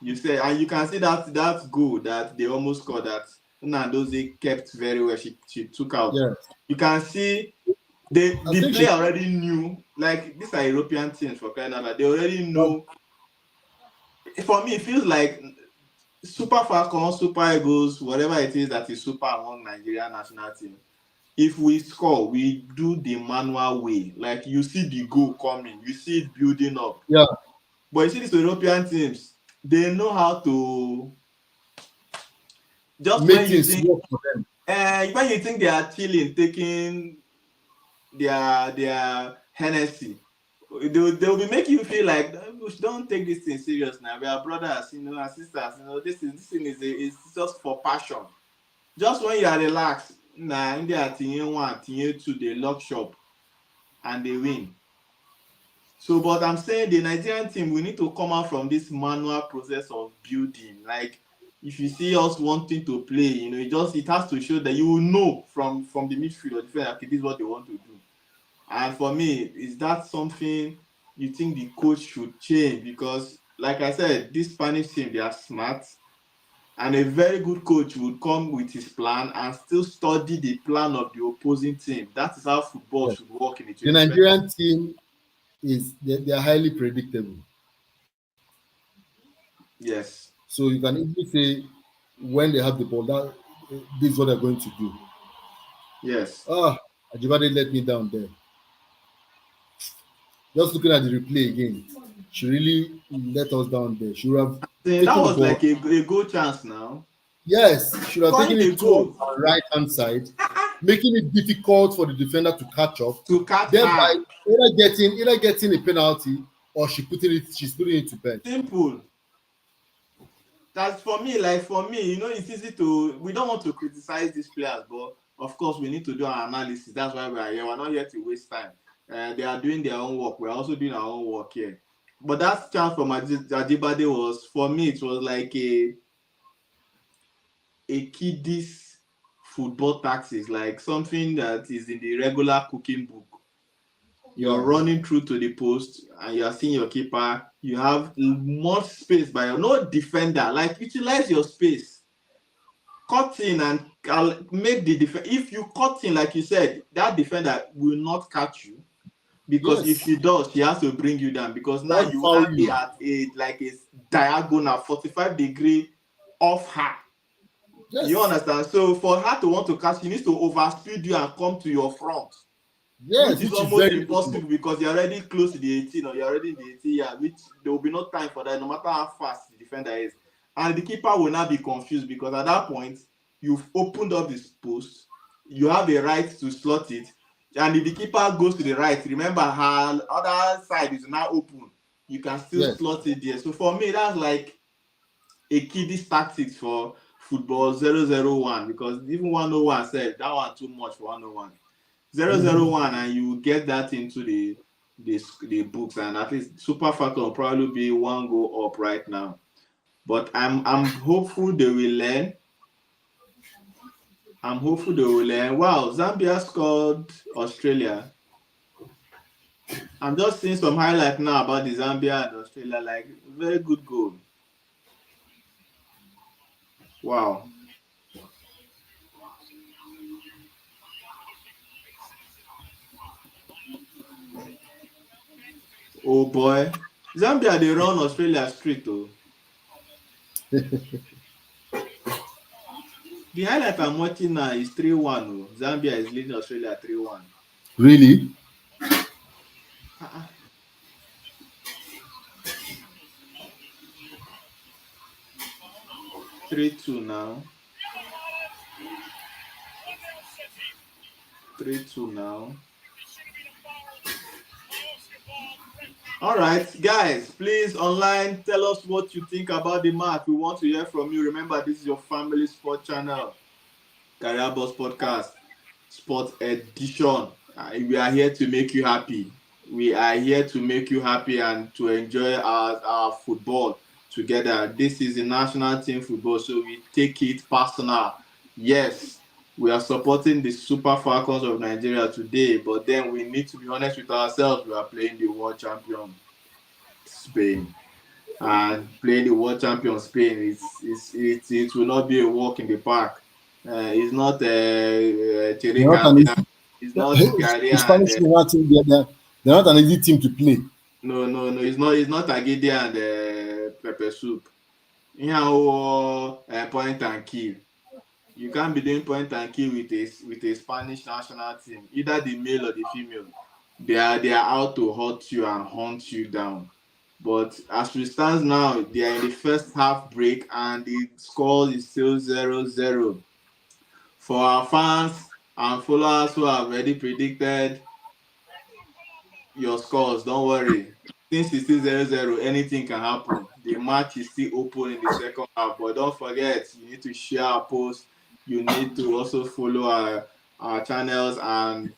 You say, and you can see that goal that they almost scored, that Nandozie kept very well. She took out. yeah. You can see I the think she. player already knew. Like, these are European teams for crying out loud. They already know. For me, it feels like Super Falcons, Super Eagles, whatever it is that is super among Nigerian national team. If we score, we do the manual way. Like, you see the goal coming, you see it building up. Yeah, But you see these European teams, they know how to, just make things work for them. when you think they are chilling, taking their Hennessy, they'll be making you feel like, don't take this thing serious now. We are brothers, and sisters. This thing is just for passion. Just when you are relaxed, nah, India tinye one, tinye two, they lock shop and they win. So, but I'm saying the Nigerian team, we need to come out from this manual process of building. Like, if you see us wanting to play, it has to show that you will know from the midfield or defense, okay, this is what they want to do. And for me, is that something you think the coach should change? Because, like I said, this Spanish team, they are smart. And a very good coach would come with his plan and still study the plan of the opposing team. That is how football Yeah. should work in the The 21st. Nigerian team they are highly predictable. Yes. So you can easily say when they have the ball, that this is what they're going to do. Yes. Ah, Ajibade let me down there. Just looking at the replay again, she really let us down there. She would have That taken the was ball. like a goal chance now. Yes, she should have Scoring taken a it towards goal our right hand side, making it difficult for the defender to catch up, to catch thereby her. either getting a penalty or she's putting it to bed. Simple. That's for me, it's easy to, we don't want to criticize these players, but of course we need to do our analysis. That's why we are here. We're not here to waste time. They are doing their own work. We're also doing our own work here. But that chance from Ajibade was, for me, it was like a kiddies football tactics, like something that is in the regular cooking book. You're Yeah. running through to the post and you're seeing your keeper. You have more space by your no defender. Like, utilize your space. Cut in and make the defense. If you cut in, like you said, that defender will not catch you, because if Yes. she does, she has to bring you down, because now That you will foul not be you. at a diagonal 45-degree off her. You Yes. understand? So for her to want to catch, she needs to overspeed you and come to your front, which Yes, is which is almost very difficult. impossible because you're already close to the 18 or you're already in the 18 yard, which there will be no time for that, no matter how fast the defender is. And the keeper will not be confused, because at that point, you've opened up this post, you have a right to slot it. And if the keeper goes to the right, remember her other side is now open. You can still Yes. slot it there. So for me, that's like a kiddies tactics for football 0-0-1, because even 101 said that one too much for 101. 0-0-1, and you get that into the books, and at least Super Falcon will probably be one goal up right now. But I'm hopeful they will learn. I'm hopeful they will learn. Wow, Zambia scored Australia. I'm just seeing some highlight now about the Zambia and Australia. Like, very good goal. Wow. Oh boy. Zambia, they run Australia street though. The highlight I'm watching now is 3-1. Oh. Zambia is leading Australia 3-1. Really? Uh-uh. 3-2 now. 3-2 now. All right, guys, please online tell us what you think about the match. We want to hear from you. Remember, this is your family sport channel, Career Boss Podcast, Sports Edition. We are here to make you happy. We are here to make you happy and to enjoy our football together. This is the national team football, so we take it personal. Yes, we are supporting the Super Falcons of Nigeria today, but then we need to be honest with ourselves. We are playing the world champion Spain, and playing the world champion Spain, it will not be a walk in the park. It's not They're Thierry not an Candia, easy, it's not Gary the and Spanish national team. They're not an easy team to play. no, it's not Agidi and Pepper Soup. Here, point and kill. You can't be doing point and kill with a Spanish national team, either the male or the female. They are out to hurt you and hunt you down. But as we stand now, they are in the first half break and the score is still 0-0. For our fans and followers who have already predicted your scores, don't worry. Since it's still 0-0, anything can happen. The match is still open in the second half. But don't forget, you need to share our post. You need to also follow our channels and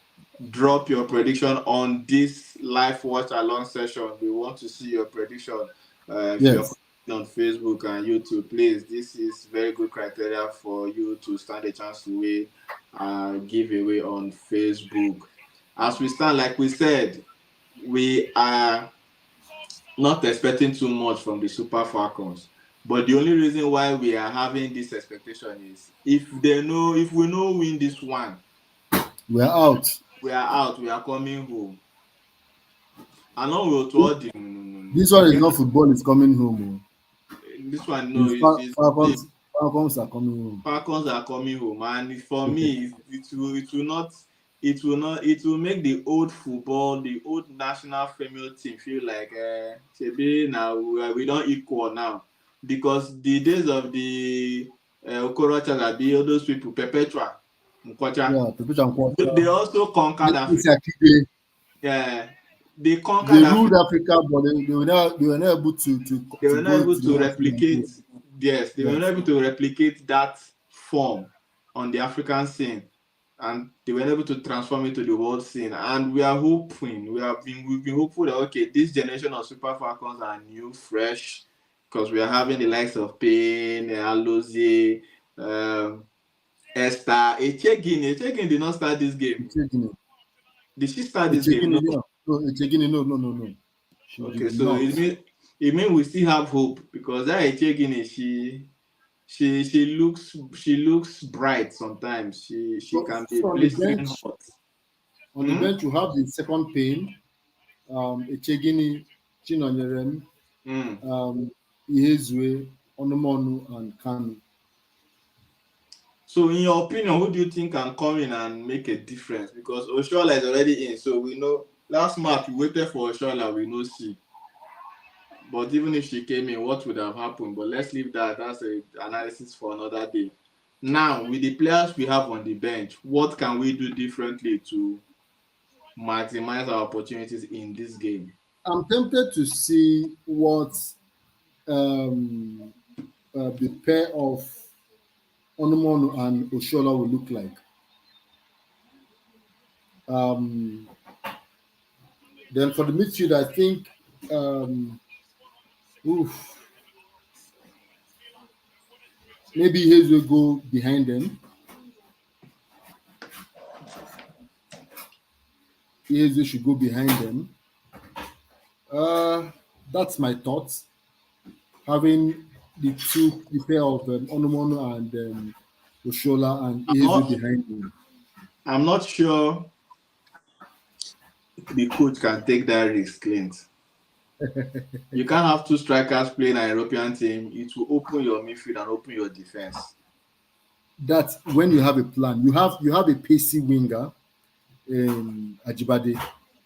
drop your prediction on this live watch along session. We want to see your prediction. If you're Yes. on Facebook and YouTube, please, this is very good criteria for you to stand a chance to win giveaway on Facebook. As we stand, like we said, we are not expecting too much from the Super Falcons. But the only reason why we are having this expectation is if we know win this one, We're out. we are out, we are coming home. I know we'll told you. No. This one is Forget not football. It's coming home. this one. Oh. No, it's Falcons are coming home. Falcons are coming home, and for me, it will make the old football, the old national female team feel like shebi now we don't equal now, because the days of the Okorocha Labi, all those people, Perpetua, Nkwacha, Yeah, Pepe Chankwacha. they also conquered It's Africa. actually Yeah, they they conquered ruled Africa. Africa, but they were not able They to were not go able to to the African replicate. game. Yes, they were not Yes. able to replicate that form on the African scene, and they were able to transform it to the world scene. And we are hoping, we've been hopeful that okay, this generation of Super Falcons are new, fresh, because we are having the likes of Payne, Alozie, um, Esther, Echegini. Echegini did not start this game. Echegini. Did she start this game? Echegini, No. no. No, Echegini, no. She Okay, did so not. it mean we still have hope, because that Echegini, she looks bright sometimes. She So, can be so blistering hot. on the Hmm? bench, you have the second Pain, Echegini, Chinonyerem, Mm. Ihezue, Onomonu, and Kanu. So in your opinion, who do you think can come in and make a difference? Because Oshola is already in, so we know last match we waited for Oshola, we know she. But even if she came in, what would have happened? But let's leave that. That's a analysis for another day. Now, with the players we have on the bench, what can we do differently to maximize our opportunities in this game? I'm tempted to see what um, the pair of Onomonu and Oshola will look like. Um, then for the midfield, I think um, oof, maybe Hayes will go behind them. Hayes should go behind them. That's my thoughts. Having the pair of Onomonu and Oshola and I'm Hayes not, behind them. I'm not sure the coach can take that risk, Clint. You can't have two strikers playing an European team. It will open your midfield and open your defense. That's when you have a plan. You have a pacey winger in Ajibade.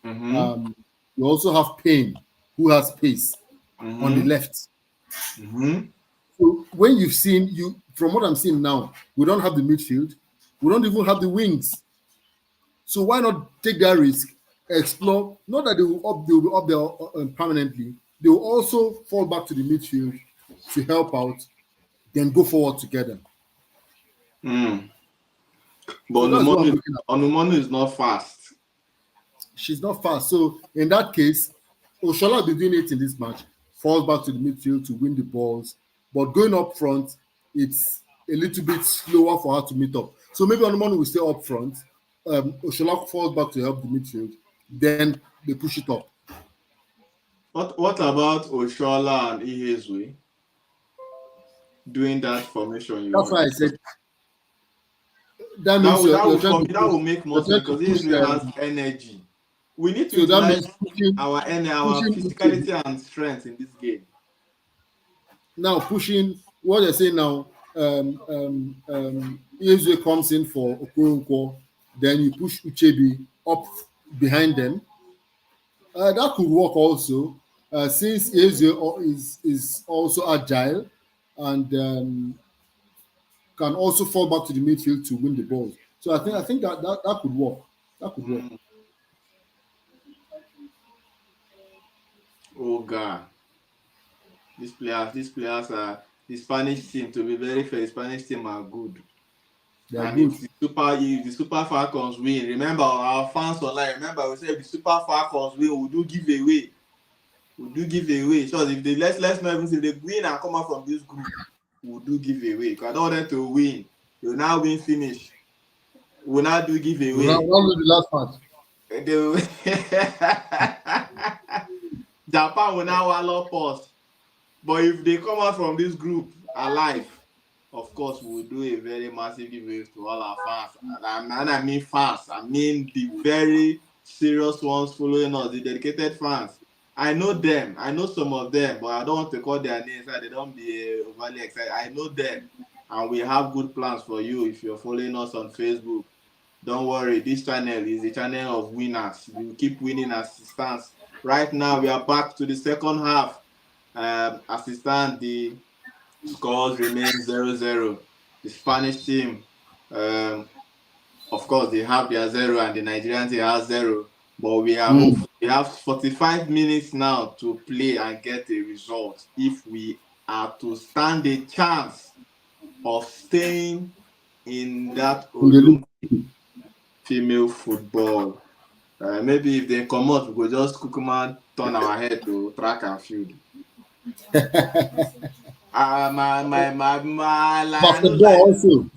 Mm-hmm. You also have Payne, who has pace on the Mm-hmm. left. Mm-hmm. So when you've seen from what I'm seeing now, we don't have the midfield. We don't even have the wings. So why not take that risk explore. Not that they will be up there permanently. They will also fall back to the midfield to help out, then go forward together. Mm. But So that's what I'm looking at. Onumonu is not fast. She's not fast. So in that case, Oshola will be doing it in this match. Falls back to the midfield to win the balls, but going up front, it's a little bit slower for her to meet up. So maybe Onumonu will stay up front. Oshola falls back to help the midfield. Then they push it up. What about Oshola and Ihezwe doing that formation you That's want? why I said that means That you're will trying for to me that push, will make you're more sense trying to because push Ihezwe has energy. We need to so that utilize means pushing our pushing physicality and strength in this game. now pushing what you're saying now. Iezue comes in for Okoronkwo, then you push Uchebi up behind them. That could work also, since Iezue is also agile and can also fall back to the midfield to win the ball. So I think that could work. That could work. Mm. Oh God. These players are the Spanish team. To be very fair, the Spanish team are good. They are And good. if the Super Falcons win, remember our fans online. Remember we said if the Super Falcons win, we do give away. We do give away. So if they let's not even say they win and come out from this group, we do give away. Because I don't want them to win. They'll now win finish. We'll now do give away. What was the last match? Japan will now wallop us. But if they come out from this group alive, of course, we'll do a very massive giveaway to all our fans. And I mean fans. I mean the very serious ones following us, the dedicated fans. I know them. I know some of them, but I don't want to call their names. They don't be overly excited. I know them. And we have good plans for you if you're following us on Facebook. Don't worry, this channel is a channel of winners. We will keep winning as it stands. Right now, we are back to the second half. As it stands, the scores remain 0-0. The Spanish team, of course, they have their 0 and the Nigerian team has 0. But we are hopeful. We have 45 minutes now to play and get a result if we are to stand a chance of staying in that Olympic female football. Maybe if they come out, we go just kukuma turn our head to track and field. Basketball also.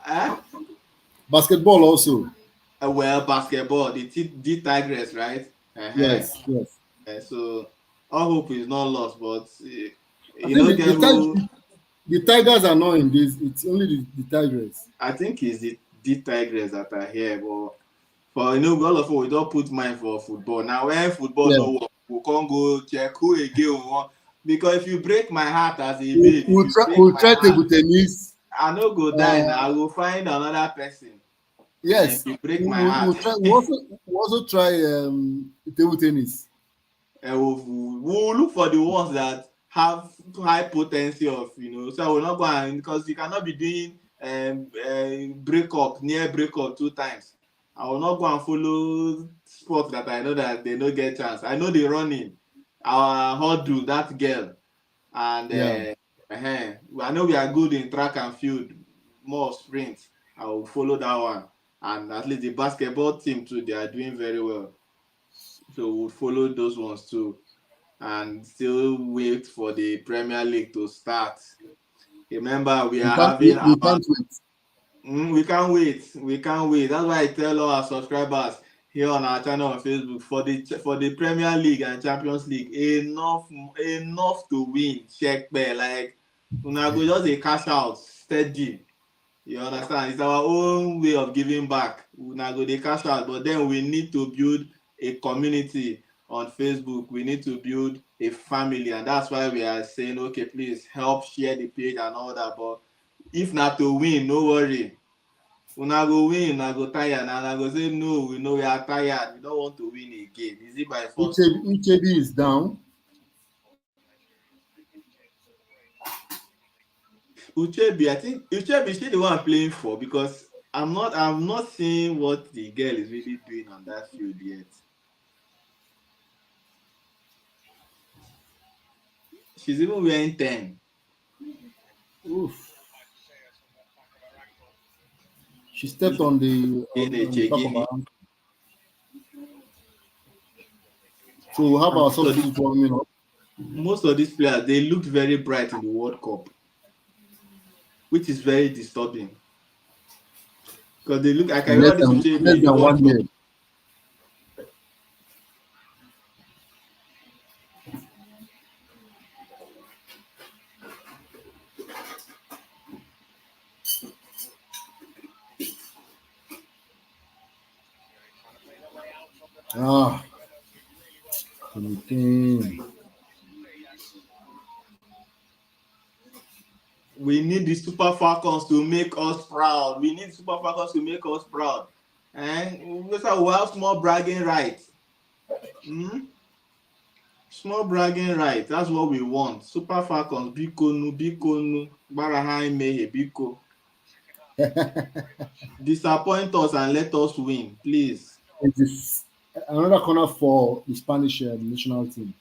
Eh? Basketball also. Well, basketball, the Tigress, right? Yes. So all hope is not lost, but I you know, think the Tigers are not in this. It's only the Tigers. I think it's the Tigress that are here, but for all of us, we don't put mind for football. Now, when football no work, we can't go check who again we want. Because if you break my heart as a baby, We'll try table tennis. I no go die now. I will find another person. Yes, if you break my heart, we also try table tennis. We'll look for the ones that have high potency of, so we're not going, because you cannot be doing near break up 2 times. I will not go and follow sports that I know that they don't get chance. I know the running, our hurdle, that girl, and I know we are good in track and field, more sprint. I will follow that one, and at least the basketball team too, they are doing very well. So we'll follow those ones too, and still wait for the Premier League to start. Remember, we can't wait. We can't wait. We can't wait. That's why I tell all our subscribers here on our channel on Facebook for the Premier League and Champions League, enough to win. Check there, like una go just a cash out steady. You understand? It's our own way of giving back. Una go dey cash out, but then we need to build a community on Facebook. We need to build a family, and that's why we are saying, okay, please help share the page and all that. But if not to win, no worry. Una go win, una go tired, and I go say no. We know we are tired. We don't want to win again. Is it by force? Uchebi is down. Uchebi, I think Uchebi is still the one playing for, because I'm not seeing what the girl is really doing on that field yet. She's even wearing 10. Oof. She stepped on on the top of her ankle. So we have our substitute warming up. Most of these players, they looked very bright in the World Cup, which is very disturbing. Because they look, I can remember this picture in Less the than 1 World year. Cup. Ah. Anything. We need the Super Falcons to make us proud. We need Super Falcons to make us proud. And we have small bragging rights. Small bragging rights. That's what we want. Super Falcons, Bikonu, Barahai Mehe, Biko. Disappoint us and let us win, please. It is another corner for the Spanish national team.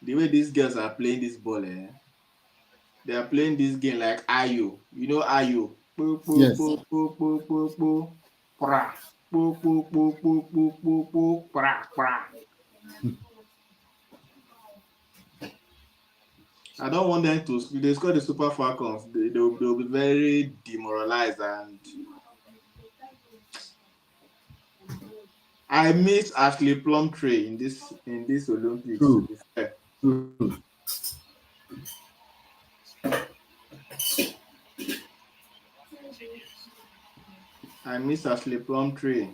The way these girls are playing this ball, they are playing this game like Ayo. You know Ayo? Yes. I don't want them to. If they score the Super Falcons, they'll be very demoralized, and I miss Ashley Plumtree in this Olympics. True. To be fair. True. I miss Ashley Plumtree.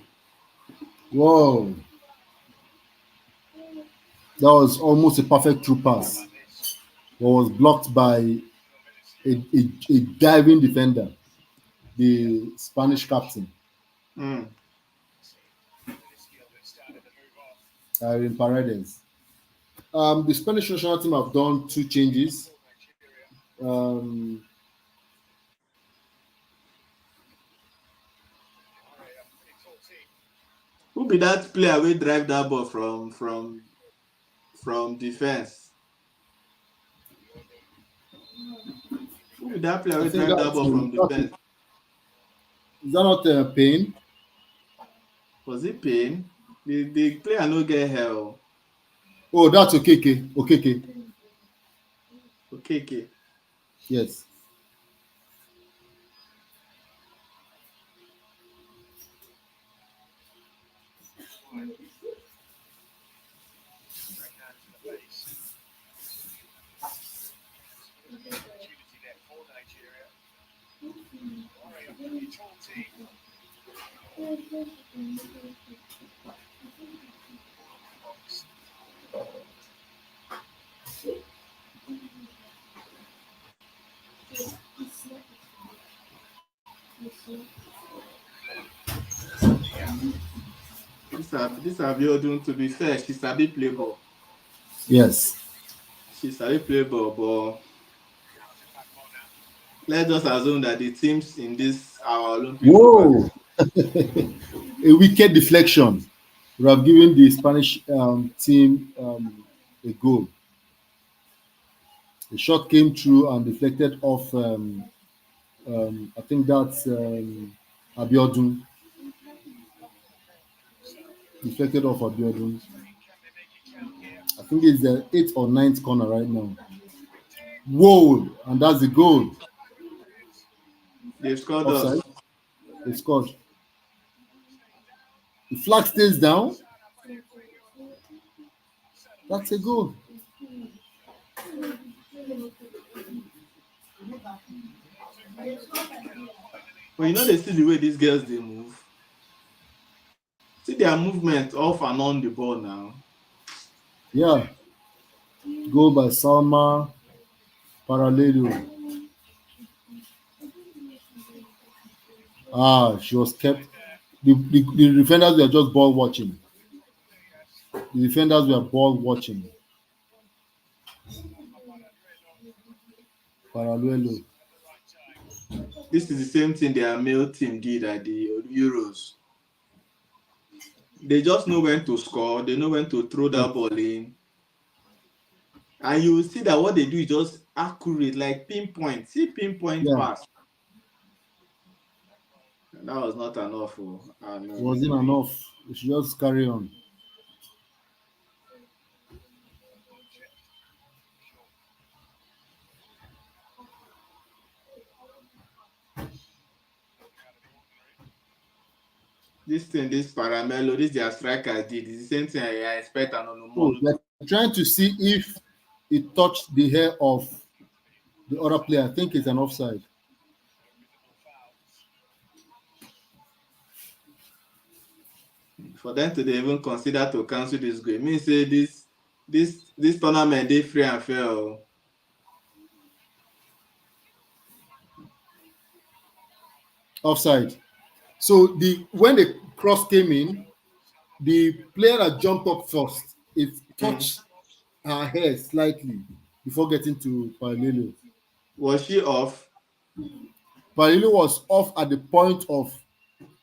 Whoa. That was almost a perfect through pass. It was blocked by a diving defender, the Spanish captain, Irene Paredes. The Spanish national team have done 2 changes. Who be that player will drive that ball from defense? Who be that player will drive that ball from defense? Is that not Payne? Was it Payne? The player no get hell. Oh, that's Okeke. Okay. Yes. This Abiodun, to be fair, she sabi play ball. Yes. She sabi play ball, but let's just assume that the teams in this our Olympic. Whoa! A wicked deflection would have given the Spanish team a goal. The shot came through and deflected off. I think that's Abiodun. Deflected off Abiodun. I think it's the 8th or 9th corner right now. Whoa! And that's the goal. They've scored Offside. us. They scored. The flag stays down. That's a goal. But you know they see the way these girls they move. See their movement off and on the ball now. Yeah. Goal by Salma Paralelo. She was kept. The defenders were just ball watching. The defenders were ball watching. Paralelo. This is the same thing their male team did at the Euros. They just know when to score. They know when to throw that ball in. And you will see that what they do is just accurate, like pinpoint. See pinpoint Yeah, pass. That was not enough. Oh. I it know. wasn't enough. We should just carry on. This thing, this Paramelo, this their striker did. It's the same thing I expect an So Onumono they're to. trying to see if it touched the hair of the other player. I think it's an offside. For them to dey even consider to cancel this goal, it means say this tournament dey free and fair. Oh. Offside. So the when the cross came in, the player that jumped up first, it Mm. touched her hair slightly before getting to Palillo. Was she off? Palillo was off at the point of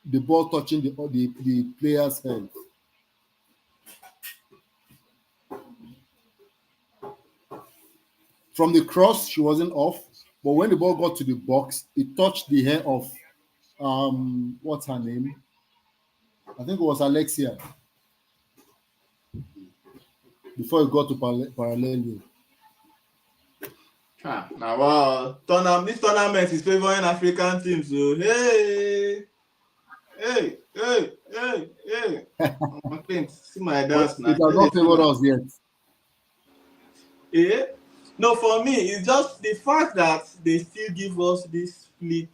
the ball touching the player's head. From the cross, she wasn't off, but when the ball got to the box, it touched the hair of what's her name? I think it was Alexia before it got to Parallelio. Now wow, this tournament is favoring African teams. So hey. I'm playing. See my But dance it now. has not favored us yet. Eh? No, for me, it's just the fact that they still give us these split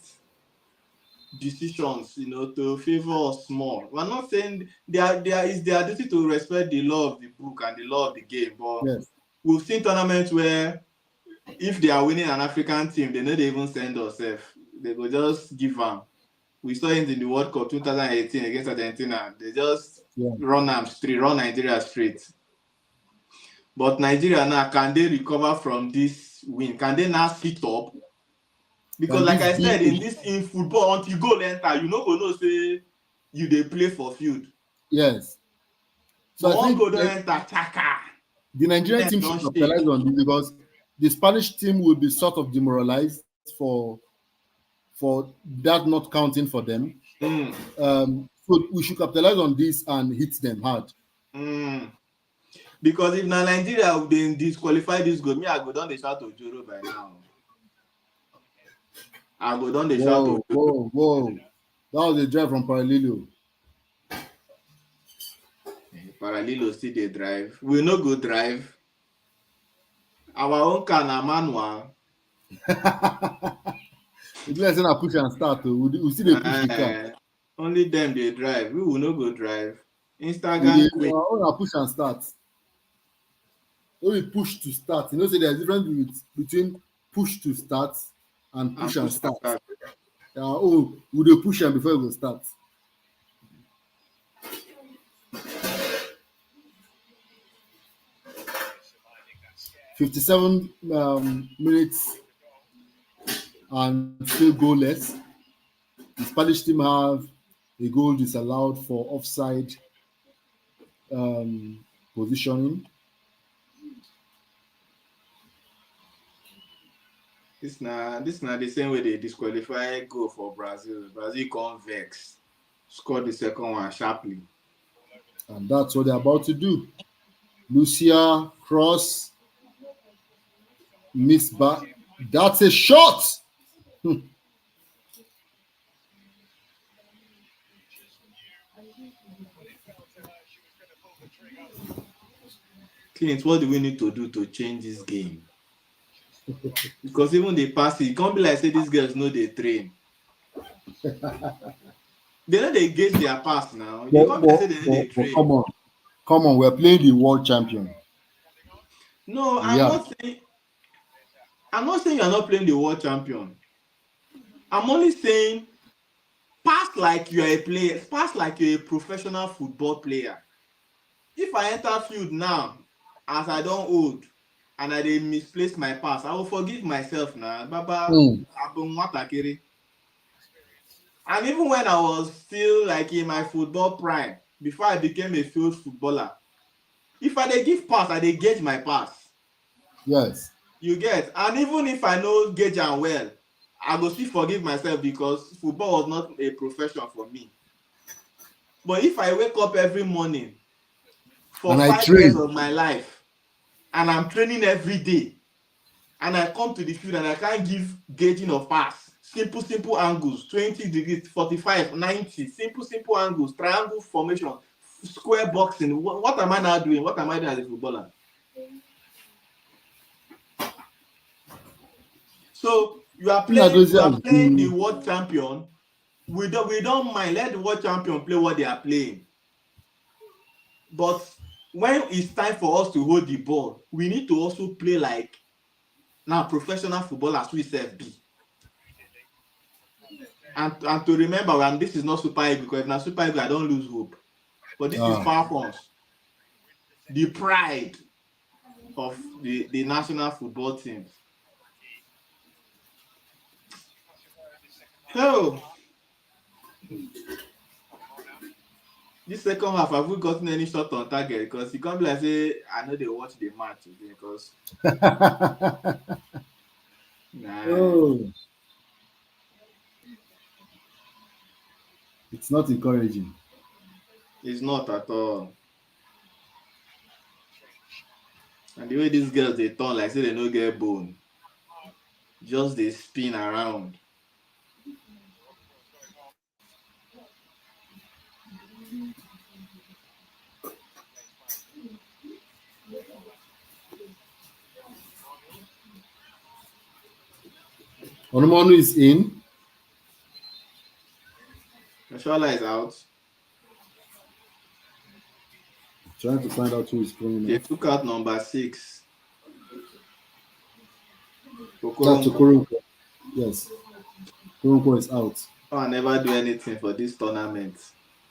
decisions, to favor us more. We're not saying there is their duty to respect the law of the book and the law of the game, but Yes. we've seen tournaments where if they are winning an African team, they no dey even send us sef. They go just give am. We saw it in the World Cup 2018 against Argentina. They just Yeah. run Nigeria straight. But Nigeria now, can they recover from this win? Can they now sit up? Because Can like this I be said, in football, until goal enter, you no go know say you dey play for field. yes. So But I one think goal don enter, chaka. the Nigerian Men team don should shake. capitalize on this because the Spanish team will be sort of demoralized for that not counting for them. Mm, So we should capitalize on this and hit them hard. mm. Because if na Nigeria dey disqualify this goal, me I go don dey shout Ojoro by now. I go don dey shout Ojoro. Whoa. That was a drive from Paralillo. Paralilo still dey drive. We no go drive. Our own car na manual. It's like saying I push and start. We still dey push the car. Only them dey drive. We will no go drive. Our Instagram queen. own are push and start. Only push to start. You know, say there's a difference between push to start and push and start. We dey push am before we go start. "57 minutes and still goalless. The Spanish team have a goal disallowed for offside positioning. This na the same way they disqualify goal for Brazil. Brazil come vex. Score the second one sharply. And that's what they're about to do. Lucia cross. Miss back. That's a shot. Clint, what do we need to do to change this game? Because even the pass, it can't be like say these girls know they train. They know they gauge their pass now. They can't be like say they know they train. Come on, we're playing the world champion. No, I'm not saying you're not playing the world champion. I'm only saying pass like you're a player, pass like you're a professional football player. If I enter field now, as I don't old, and I dey misplace my pass, I will forgive myself now. Baba, I've been watakere. And even when I was still like in my football prime, before I became a field footballer, if I dey give pass, I dey gauge my pass. Yes. You get, and even if I know gauge am well, I go still forgive myself because football was not a profession for me. But if I wake up every morning for And I 5 years train. of my life and I'm training every day, and I come to the field and I can't give gauging of pass, simple angles, 20 degrees, 45, 90, simple angles, triangle formation, square boxing. What am I now doing? What am I doing as a footballer? So Nagozi you has are playing the been world champion. We don't mind, let the world champion play what they are playing. But when it's time for us to hold the ball, we need to also play like now professional footballers we self be. And to remember, and this is not Super Eagles, because if na Super Eagles, I don't lose hope. But this is Falcons, the pride of the national football teams. So this second half, have we gotten any shot on target? Because you can't be like say I know they watch the match again because nah, oh, it's not encouraging. it's not at all. And the way these girls they turn like say they no get bone, just they spin around. Onomonu is in. Mashallah is out. Trying to find out who is playing They off. took out number 6, That's Okoronkwo. Okoronkwo. Yes. Okoronkwo is out. Oh, I never do anything for this tournament.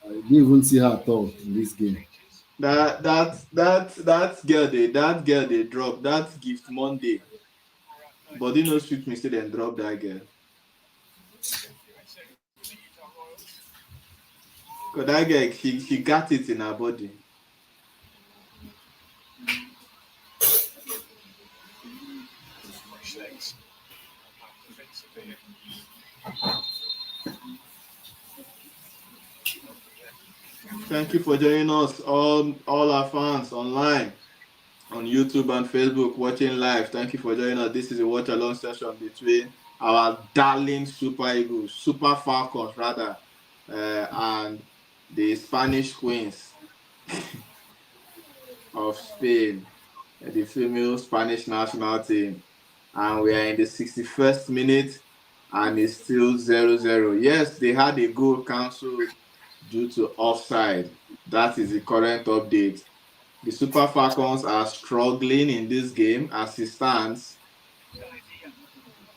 I didn't even see her at all in this game. That girl they drop that gift Monday. Body no sweet me say then drop that girl. Cause that girl she got it in her body. Thank you for joining us, all our fans online on YouTube and Facebook watching live. Thank you for joining us. This is a watch along session between our darling Super Eagles, Super Falcons rather, and the Spanish Queens of Spain, the female Spanish national team. And we are in the 61st minute and it's still 0-0. Yes, they had a goal cancelled due to offside. That is the current update. The Super Falcons are struggling in this game as it stands,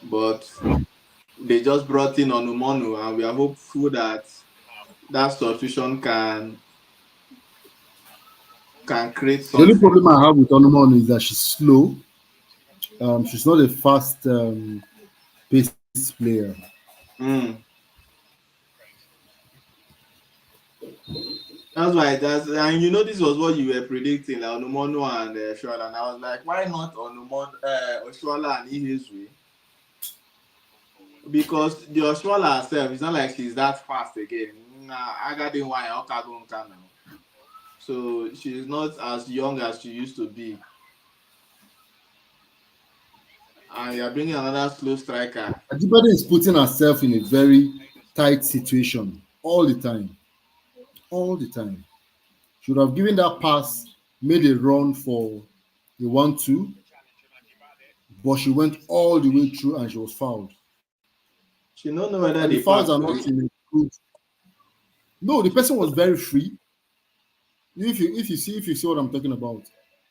but they just brought in Onumonu, and we are hopeful that that substitution can create The only something. problem I have with Onomonu is that she's slow. She's not a fast paced player. Mm. And you know this was what you were predicting, like Onumonu and Oshoala, and I was like, why not Oshoala and Ihezue? Because the Oshoala herself, it's not like she's that fast again. Nah, Agadi Wine, Okago Nka now. So she's not as young as she used to be. And you're bringing another slow striker. Ajibade is putting herself in a very tight situation all the time. All the time. Should have given that pass, made a run for the 1-2, but she went all the way through and she was fouled. She don't know whether And the the fouls pass are to not reach. in a good. No, the person was very free. If you see what I'm talking about,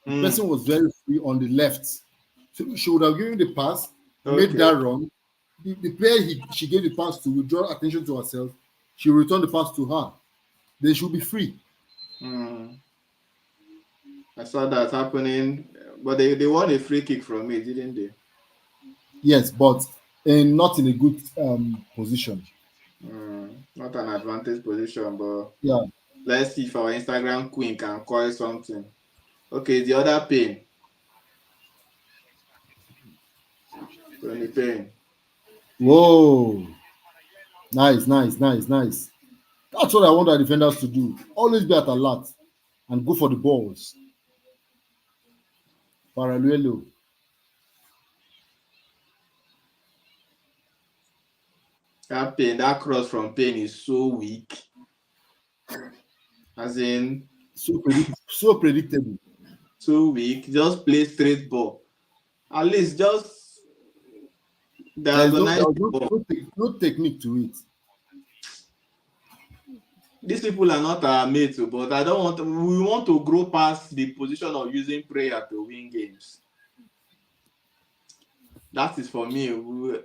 the person was very free on the left. So she would have given the pass, made Okay. that run. The player she gave the pass to will draw attention to herself. She will return the pass to her. They should be free. Mm. I saw that happening, but they won a free kick from me, didn't they? Yes, but not in a good position. Not an advantage position, but Yeah. let's see if our Instagram queen can call something. Okay, the other pin. Tony Payne. Whoa. Nice. That's what I want our defenders to do. Always be at alert and go for the balls. Paraluelo. That cross from Payne is so weak. As in, So predictable. so weak. Just play straight ball. At least just There diagonalize was the ball. no technique to it. These people are not our mates, but I don't want. We want to grow past the position of using prayer to win games. That is for me.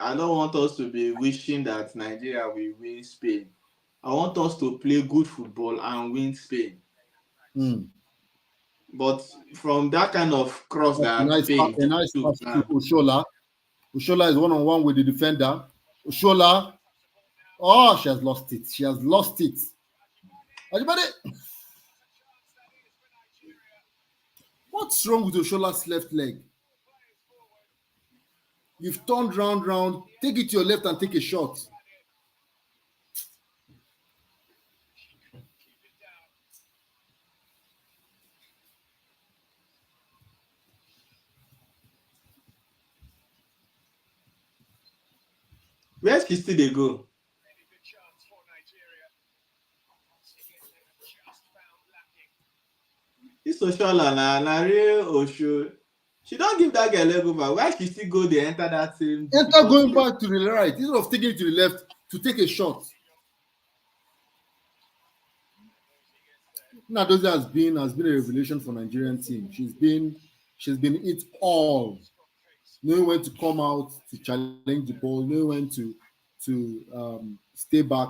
I don't want us to be wishing that Nigeria will win Spain. I want us to play good football and win Spain. But from that kind of cross That's that Spain a nice took, pass to Oshola. Oshola is one-on-one with the defender. Oshola. Oh, she has lost it. Everybody, what's wrong with Oshola's left leg? You've turned round. Take it to your left and take a shot. where's Kisti they go? Really good chance for Nigeria. Once again, they have just found lacking. This Oshola na real Osho. She don't give that girl leg over. Why she still go there enter that same? Enter going back to the right instead of taking it to the left to take a shot. Nadozie has been a revelation for Nigerian team. She's been it all. Knowing when to come out to challenge the ball, knowing when to stay back,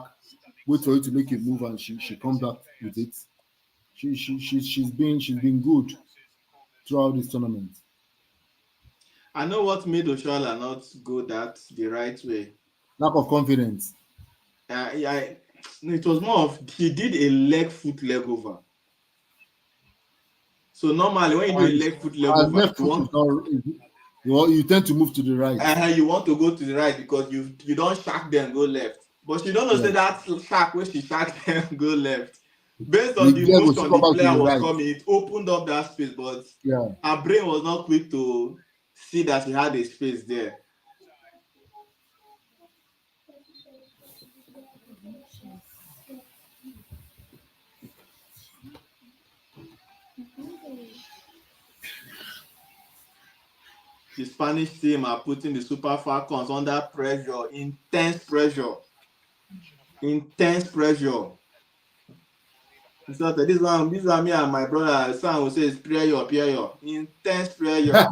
wait for you to make a move, and she comes back with it. She's been good throughout this tournament. I know what made Oshola not go that the right way. Lack of confidence. It was more of he did a leg over. So normally when you do a leg over, left foot you tend to move to the right. You want to go to the right because you don't shack them go left. But you don't know say that shack where she shacked them go left. Based on the motion the player was coming, it opened up that space, but her brain was not quick to see that she had a space there. The Spanish team are putting the Super Falcons under pressure, intense pressure. So this one me and my brother son will say is prayer, intense prayer.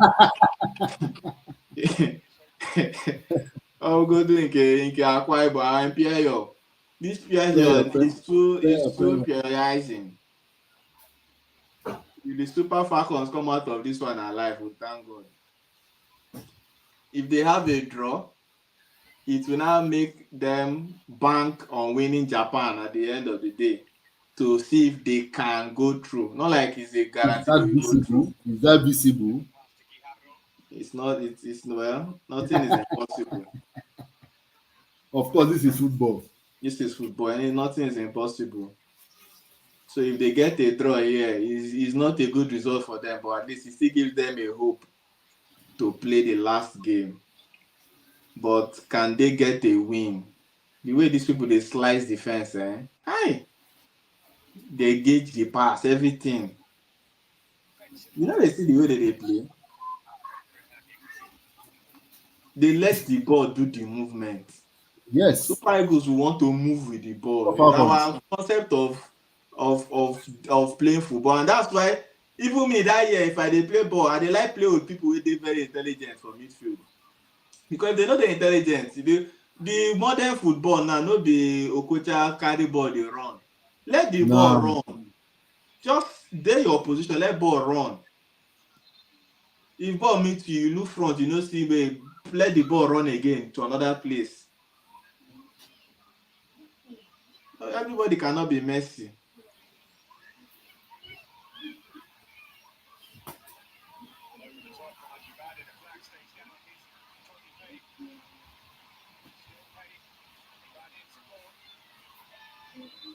I'll go do in Akwa Ibom and prayer. This prayer is too prayerizing. If the Super Falcons come out of this one alive, we thank God. If they have a draw, it will now make them bank on winning Japan at the end of the day to see if they can go through. Not like it's a guarantee they will go through. Is that visible? It's not. It's well. Nothing is impossible. Of course, this is football. And nothing is impossible. So if they get a draw here, it's not a good result for them, but at least it still gives them a hope to play the last game. But can they get a win? The way these people they slice defense, they gauge the pass, everything. They see the way that they play. They let the ball do the movement. Yes. Super Eagles will want to move with the ball. It's our concept of playing football, and that's why even me that year, if I play ball, I like play with people who are very intelligent for midfield. Because if they know the intelligence, the modern football now, no be Okocha carry ball they run. Let the ball run. Just dey your position, let ball run. If ball meet you, you look front, you know see where let the ball run again to another place. Everybody cannot be Messi.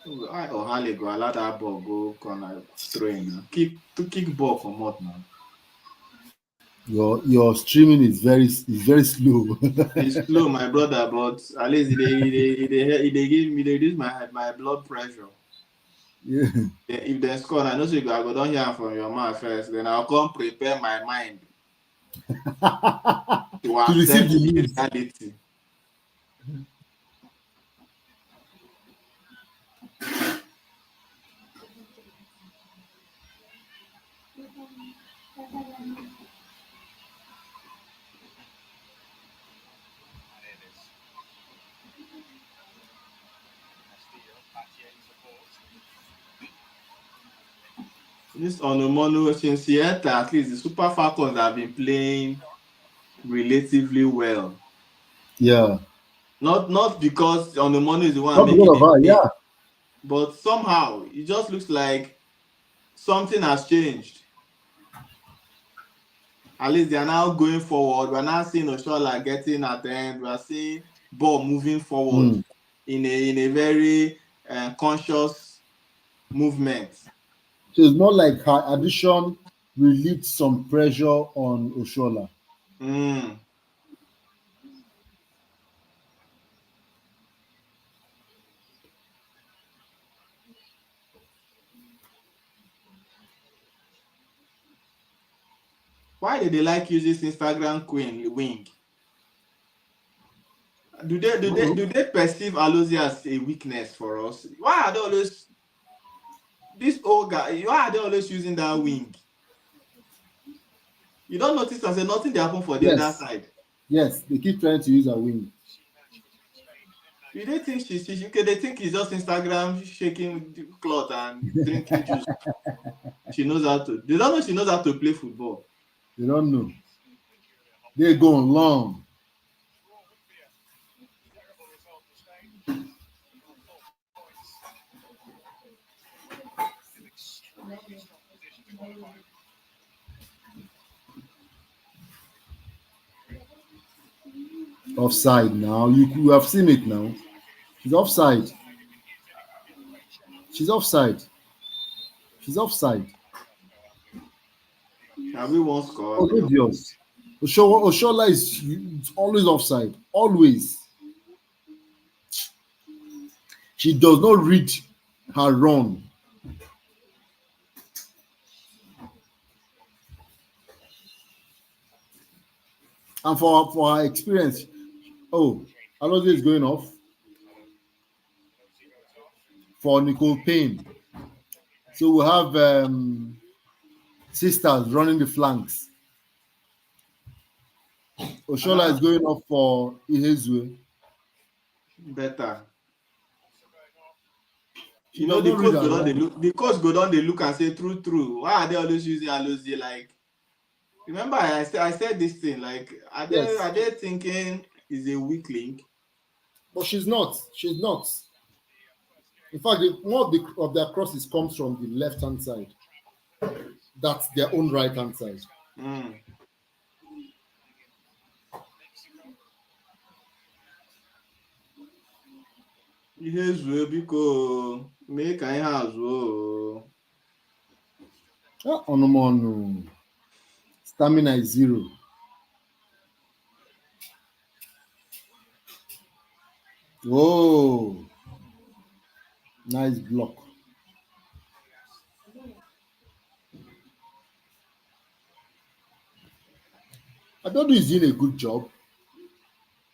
Ohale go allow that ball go corner throwing now. Kick ball come out now. Your streaming is very slow. It's slow, my brother, but at least they give me they reduce my blood pressure. Yeah. If they score, I know so I go down here from your mouth first. Then I'll come prepare my mind to To receive accept the the news. reality. And it is. Castillo, Patier supports. This Onomonu since he entered, at least the Super Falcons have been playing relatively well. Yeah. Not because Onomonu is the one Not because making of it her, big, yeah. but somehow it just looks like something has changed. At least they are now going forward. We're now seeing Oshola getting at the end. We are seeing ball moving forward in a very conscious movement. So it's more like her addition relieved some pressure on Oshola. Mm. Why did they like use this Instagram queen wing? Do they perceive Alozie as a weakness for us? Why are they always this old guy? Why are they always using that wing? You don't notice I say nothing they happen for them that Yes. side. Yes, they keep trying to use her wing. You don't think she okay, they think it's just Instagram shaking cloth and drinking juice. She knows how to. They don't know she knows how to play football. They don't know. They're going long. Draw would be a terrible result for Spain. 4 points. An extremely strong position to qualify. Offside now. You have seen it now. She's offside. She's offside. She's offside. Have we won score? Obvious. Oshola is always offside. Always. She does not read her run. And for her experience, Alozie is going off for Nicole Payne. So we have sisters running the flanks. Oshola is going off for Ihezue. Better. She You know does the not coach read her go down. They run. look. The coach go down. They look and say, "True. Why are they always using Alozie?" Like, remember I said this thing. Like, are Yes. they thinking is a weak link? But she's not. She's not. In fact, more of their crosses comes from the left-hand side. That's their own right-hand side. Mm. Ihe zuo biko mee ka ihe a zuo. Onomonu. Stamina is 0. Oh, nice block. Adodo is doing a good job.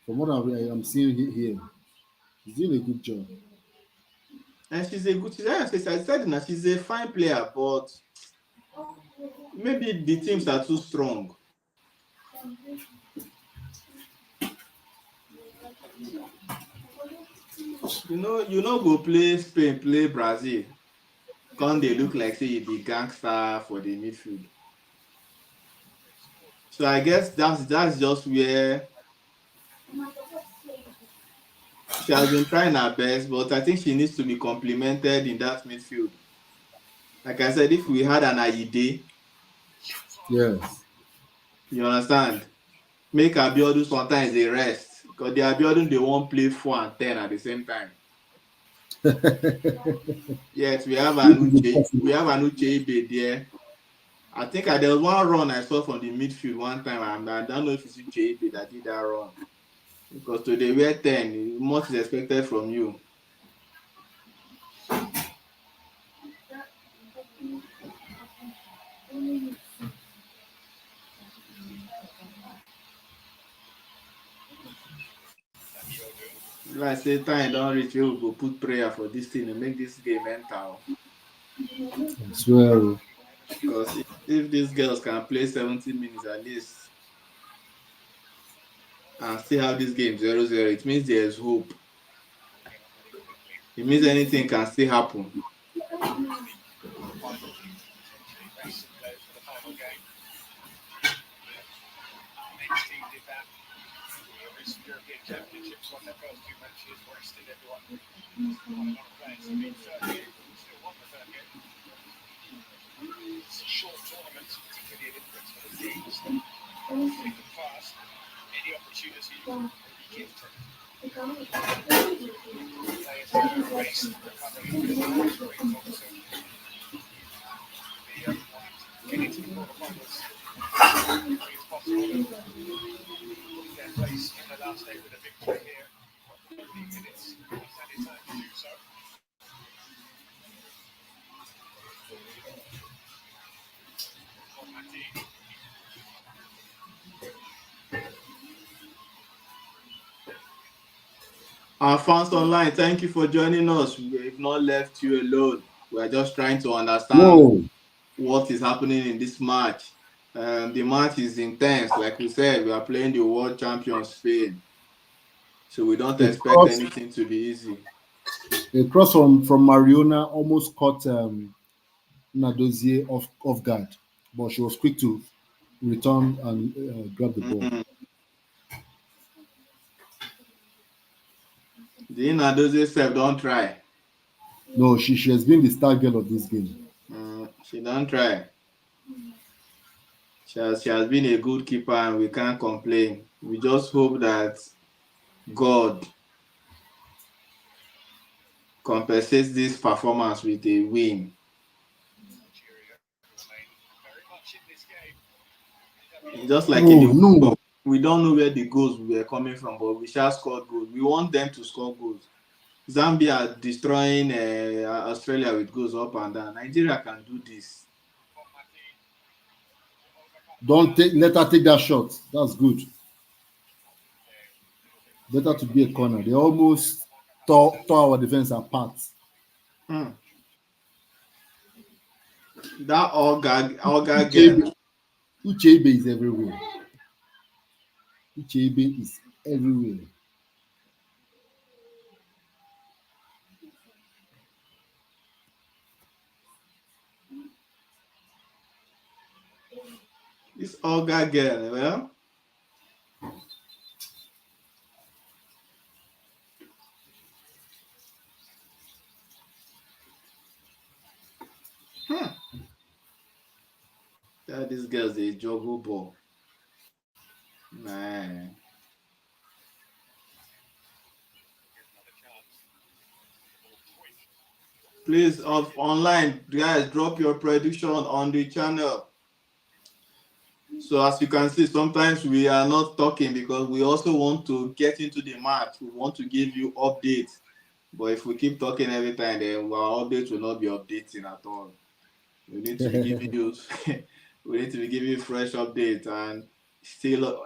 From what I'm seeing here, he's doing a good job. And she's a good. I said that she's a fine player, but maybe the teams are too strong. You know, go play Spain, play Brazil. Can't they look like say you be gangster for the midfield? So I guess that's just where she has been trying her best, but I think she needs to be complimented in that midfield. Like I said, if we had an Aide, Yes. you understand, make Abiodun sometimes a rest because the Abiodun they won't play 4 and 10 at the same time. Yes, Which is We impossible. have an Uche Ibe there. I think there was one run I saw from the midfield one time, and I don't know if it's Uche Ibe that did that run. Because today we're 10, much is expected from you. If I say time don't reach, we will go put prayer for this thing and make this game enter. I swear. Because if these girls can play 70 minutes at least and still have this game 0-0, it means there's hope. It means anything can still happen. Final potentially best players for the final game. Men's team did that. The recent European Championships won their first two matches, rested everyone. Quite a lot of players have been third game, still won the third game. It's a short tournament, particularly of interest for the teams. Thick and fast, any opportunity will be gifted. Players to race and recover in good times, great focus on the getting to the quarterfinals as quickly as possible and putting their place in the last day with a victory here. 15 minutes, plenty of time to do so. Our fans online, thank you for joining us. We've not left you alone. We are just trying to understand Whoa. what is happening in this match. The match is intense. Like we said, we are playing the world champion Spain. So we don't A expect cross, anything to be easy. a cross from Mariona almost caught Nadozie off guard, but she was quick to return and grab the ball. Mm-hmm. The Inadozie self don't try. No, she has been the star girl of this game. She don't try. She has been a good keeper and we can't complain. We just hope that God compensates this performance with a win. Nigeria remain very much in this game. Just like in Oh the no! Cup, we don't know where the goals were coming from, but we shall score goals. We want them to score goals. Zambia destroying Australia with goals up and down. Nigeria can do this. Don't let her take that shot. That's good. Better to be a corner. They almost tore our defense apart. Hmm. That Olga girl. Uchebe, Uchebe is everywhere. Uchebe is everywhere. This Olga girl, well. Hmm. Tell these girls they juggle ball. Man. Please, online, guys, drop your prediction on the channel. So as you can see, sometimes we are not talking because we also want to get into the match. We want to give you updates. But if we keep talking every time, then our updates will not be updating at all. We need to be giving you we need to be giving you fresh updates and still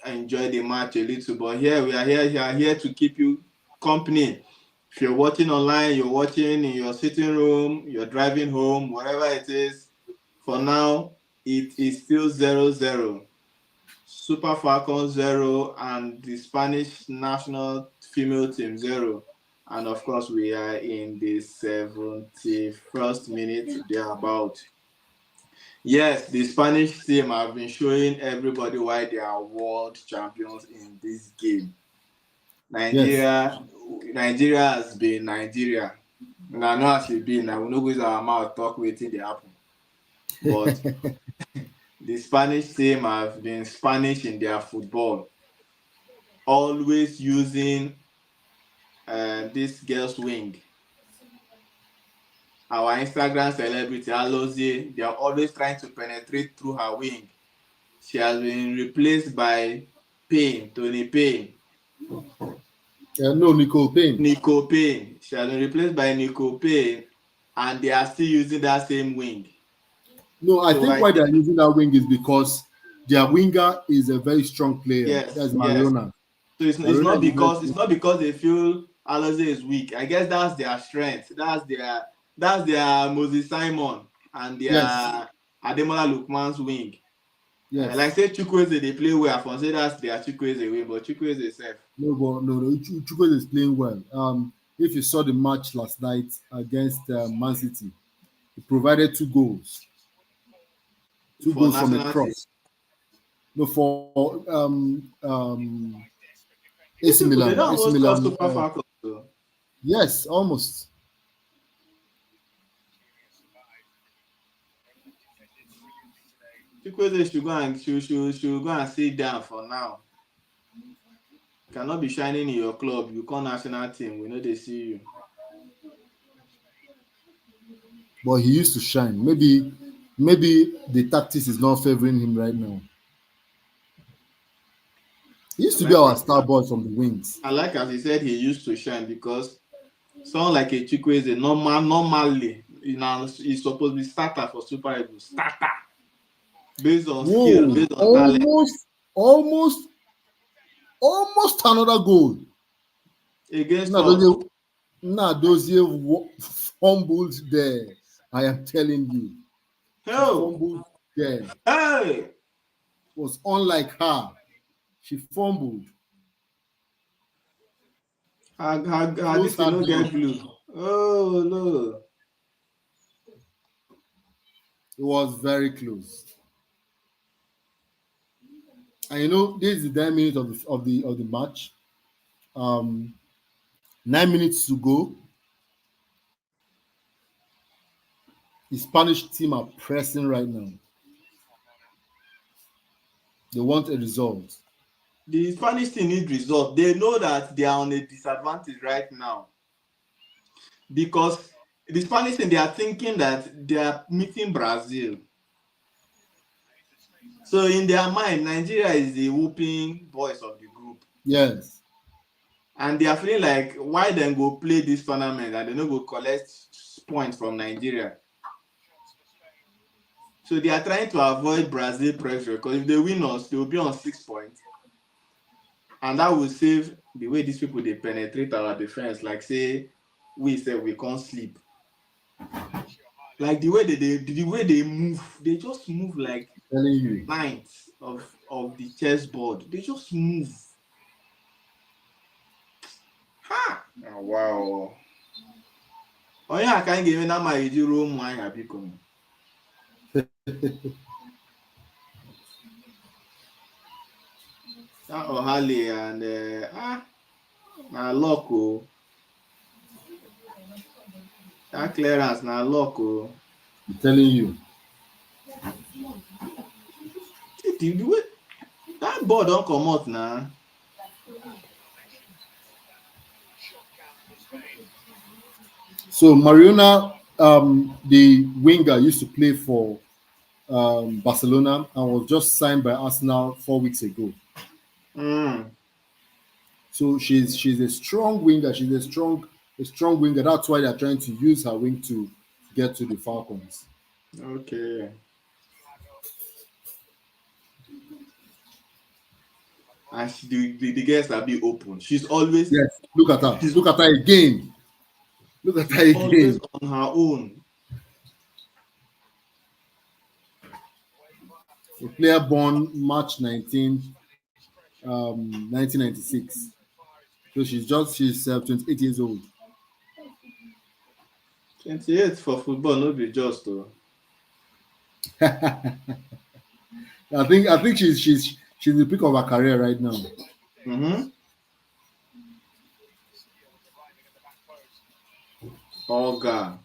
enjoy the match a little. But here we are here to keep you company. If you're watching online, you're watching in your sitting room, you're driving home, whatever it is, for now, it is still 0-0. Super Falcons 0 and the Spanish national female team 0. And of course, we are in the 71st minute thereabout. Yes, the Spanish team have been showing everybody why they are world champions in this game. Yes. Nigeria has been Nigeria. Now, I know as it be now, we know with our mouth talk waiting they happen. But the Spanish team have been Spanish in their football, always using this girl's wing. our Instagram celebrity Alozie, they are always trying to penetrate through her wing. She has been replaced by Tony Payne. No, Nicole Payne. Nico Payne. She has been replaced by Nico Payne, and they are still using that same wing. No, I So think why they're using that wing is because their winger is a very strong player. yes, That's yes. Mariona. So it's Mariona not because they feel Alozie is weak. I guess that's their strength. That's their Moses Simon and their Yes. Ademola Lookman's wing. Yes. Like say Chukwueze they play well. I say that's their Chukwueze wing, but Chukwueze is safe. No. Chukwueze is playing well. If you saw the match last night against Man City, he provided 2 goals. 2 For goals from a national cross. team. No, for AC They Milan. don't AC almost Milan. cost Super Falcons though. Yes, almost. Chukwueze should go and sit down for now. You cannot be shining in your club. You call national team. We know they see you. But he used to shine. Maybe the tactics is not favoring him right now. He used to be our star boy from the wings. I like as he said he used to shine because someone like a Chukwueze normally he's supposed to be starter for Super Eagles. Starter. Based on skill, based on talent. Almost another goal. Against Nadozie fumbled there. I am telling you. Fumbled there. Hey! It was unlike her. She fumbled. This thing no get glue. Oh no. It was very close. And you know, this is the 9 minutes of the match. 9 minutes to go. The Spanish team are pressing right now. They want a result. The Spanish team need result. They know that they are on a disadvantage right now. Because the Spanish team, they are thinking that they are meeting Brazil. So in their mind, Nigeria is the whooping boys of the group. Yes. And they are feeling like, why then go play this tournament and they no go collect points from Nigeria? So they are trying to avoid Brazil pressure because if they win us, they will be on 6 points. And that will save the way these people, they penetrate our defense. Like say, we say we can't sleep. Like the way they move, they just move like lines of the chessboard. They just move. Ha! Oh, wow. Oh yeah, I can't give me that my room wine happy coming. That Ohale and na luck oh. That clearance na luck oh. I'm telling you. The way that ball don't come out now. So Mariona, the winger, used to play for Barcelona and was just signed by Arsenal 4 weeks ago. So she's a strong winger. She's a strong winger. That's why they're trying to use her wing to get to the Falcons. Okay. And the girls are be open. She's always Look at her. Look at her again. Look at her again. Always on her own. A player born March 19th, 1996. So she's 28 years old. 28 for football, no be just though. I think she's the peak of her career right now. Oh God.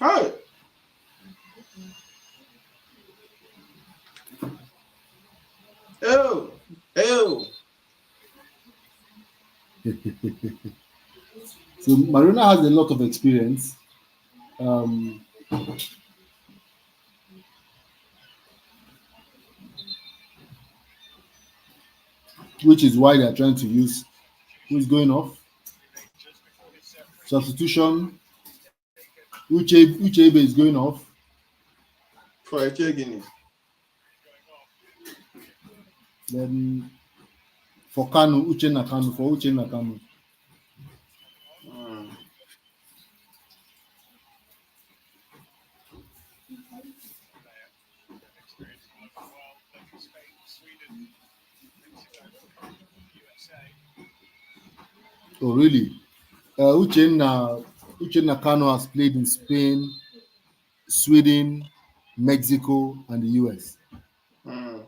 Hey. Oh, oh. So Marina has a lot of experience. Um, which is why they are trying to use who's going off. Just before this free kick Substitution. taken. Uchebe is going off. For a Guinea. Going off. Then for Kanu, Uchenna Kanu, for Uchenna Kanu. Coming on. Hmm. Player. Experience as well. Played in Spain, Sweden, Mexico, USA. Oh, really? Uchenna Kanu has played in Spain, Sweden, Mexico, and the US. Hmm.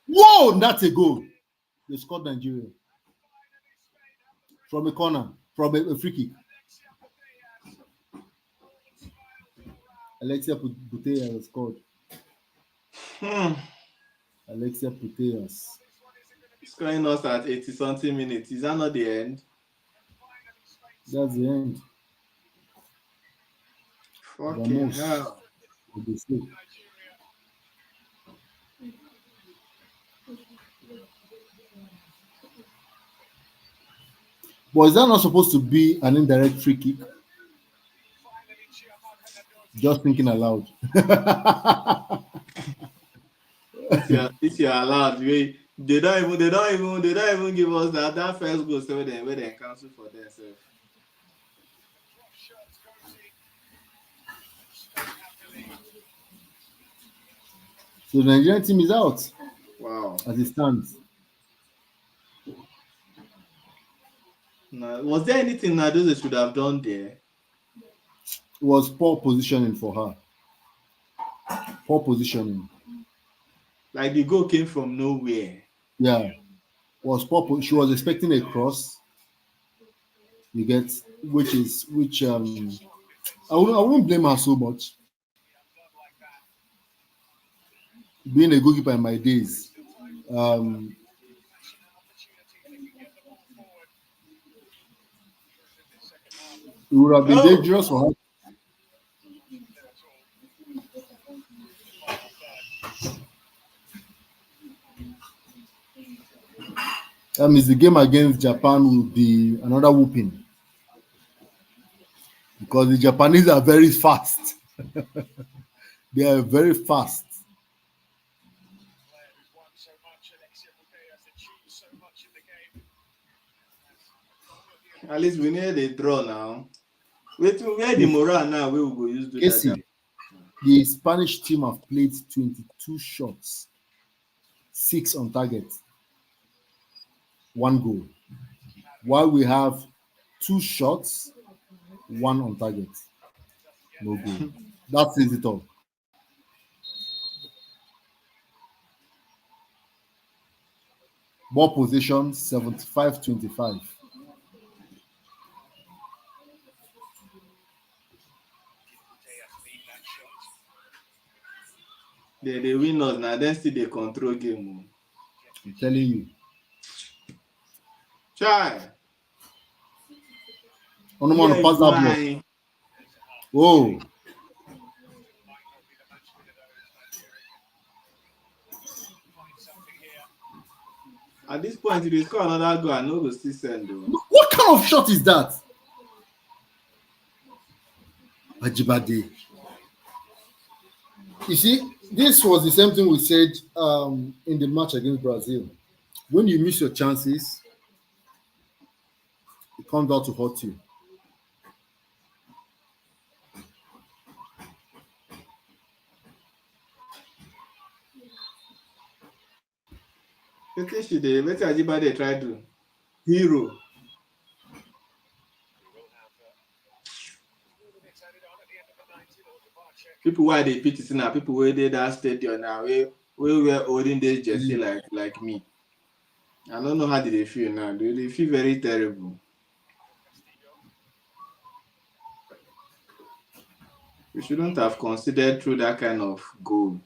Whoa, that's a goal. They scored Nigeria from a corner, from a free kick. Alexia Putellas scored. Hmm. Alexia Putellas. Scoring us at 80 something minutes. Is that not the end? That's the end. Fucking Vamos. hell. They say. But is that not supposed to be an indirect free kick? Just thinking aloud. If you're allowed, they don't even give us that first goal so where they cancel for themselves. So the Nigerian team is out Wow. as it stands. Now, was there anything Nadoze should have done there? It was poor positioning for her. Poor positioning. Like the goal came from nowhere. Yeah. It was poor. She was expecting a cross. You get which I wouldn't blame her so much. Being a goalkeeper in my days, it would have been Oh, dangerous for her. That means the game against Japan will be another whooping because the Japanese are very fast. They are very fast. Player who's won so much, Alexia Putellas, achieved so much in the game. at least we need a draw now. Wait, where the morale now? We will go use do that. Casey, the Spanish team have played 22 shots, 6 on target, 1 goal. While we have 2 shots, 1 on target, no goal. That says it all. Ball position 75-25. They win us now. Then still they control game. I'm telling you. Try. On pass that block. Flying. Oh, At this point, if they score another goal, I know go still send though. what kind of shot is that? Ajibade. You see, this was the same thing we said in the match against Brazil. When you miss your chances, it comes out to hurt you. Wetin she dey? Wetin Ajibade try do? Hero. People why they pity see now, people where they that stadium now, we wear olden days jersey like me. I don't know how did they feel now. They feel very terrible. We shouldn't have considered through that kind of goal.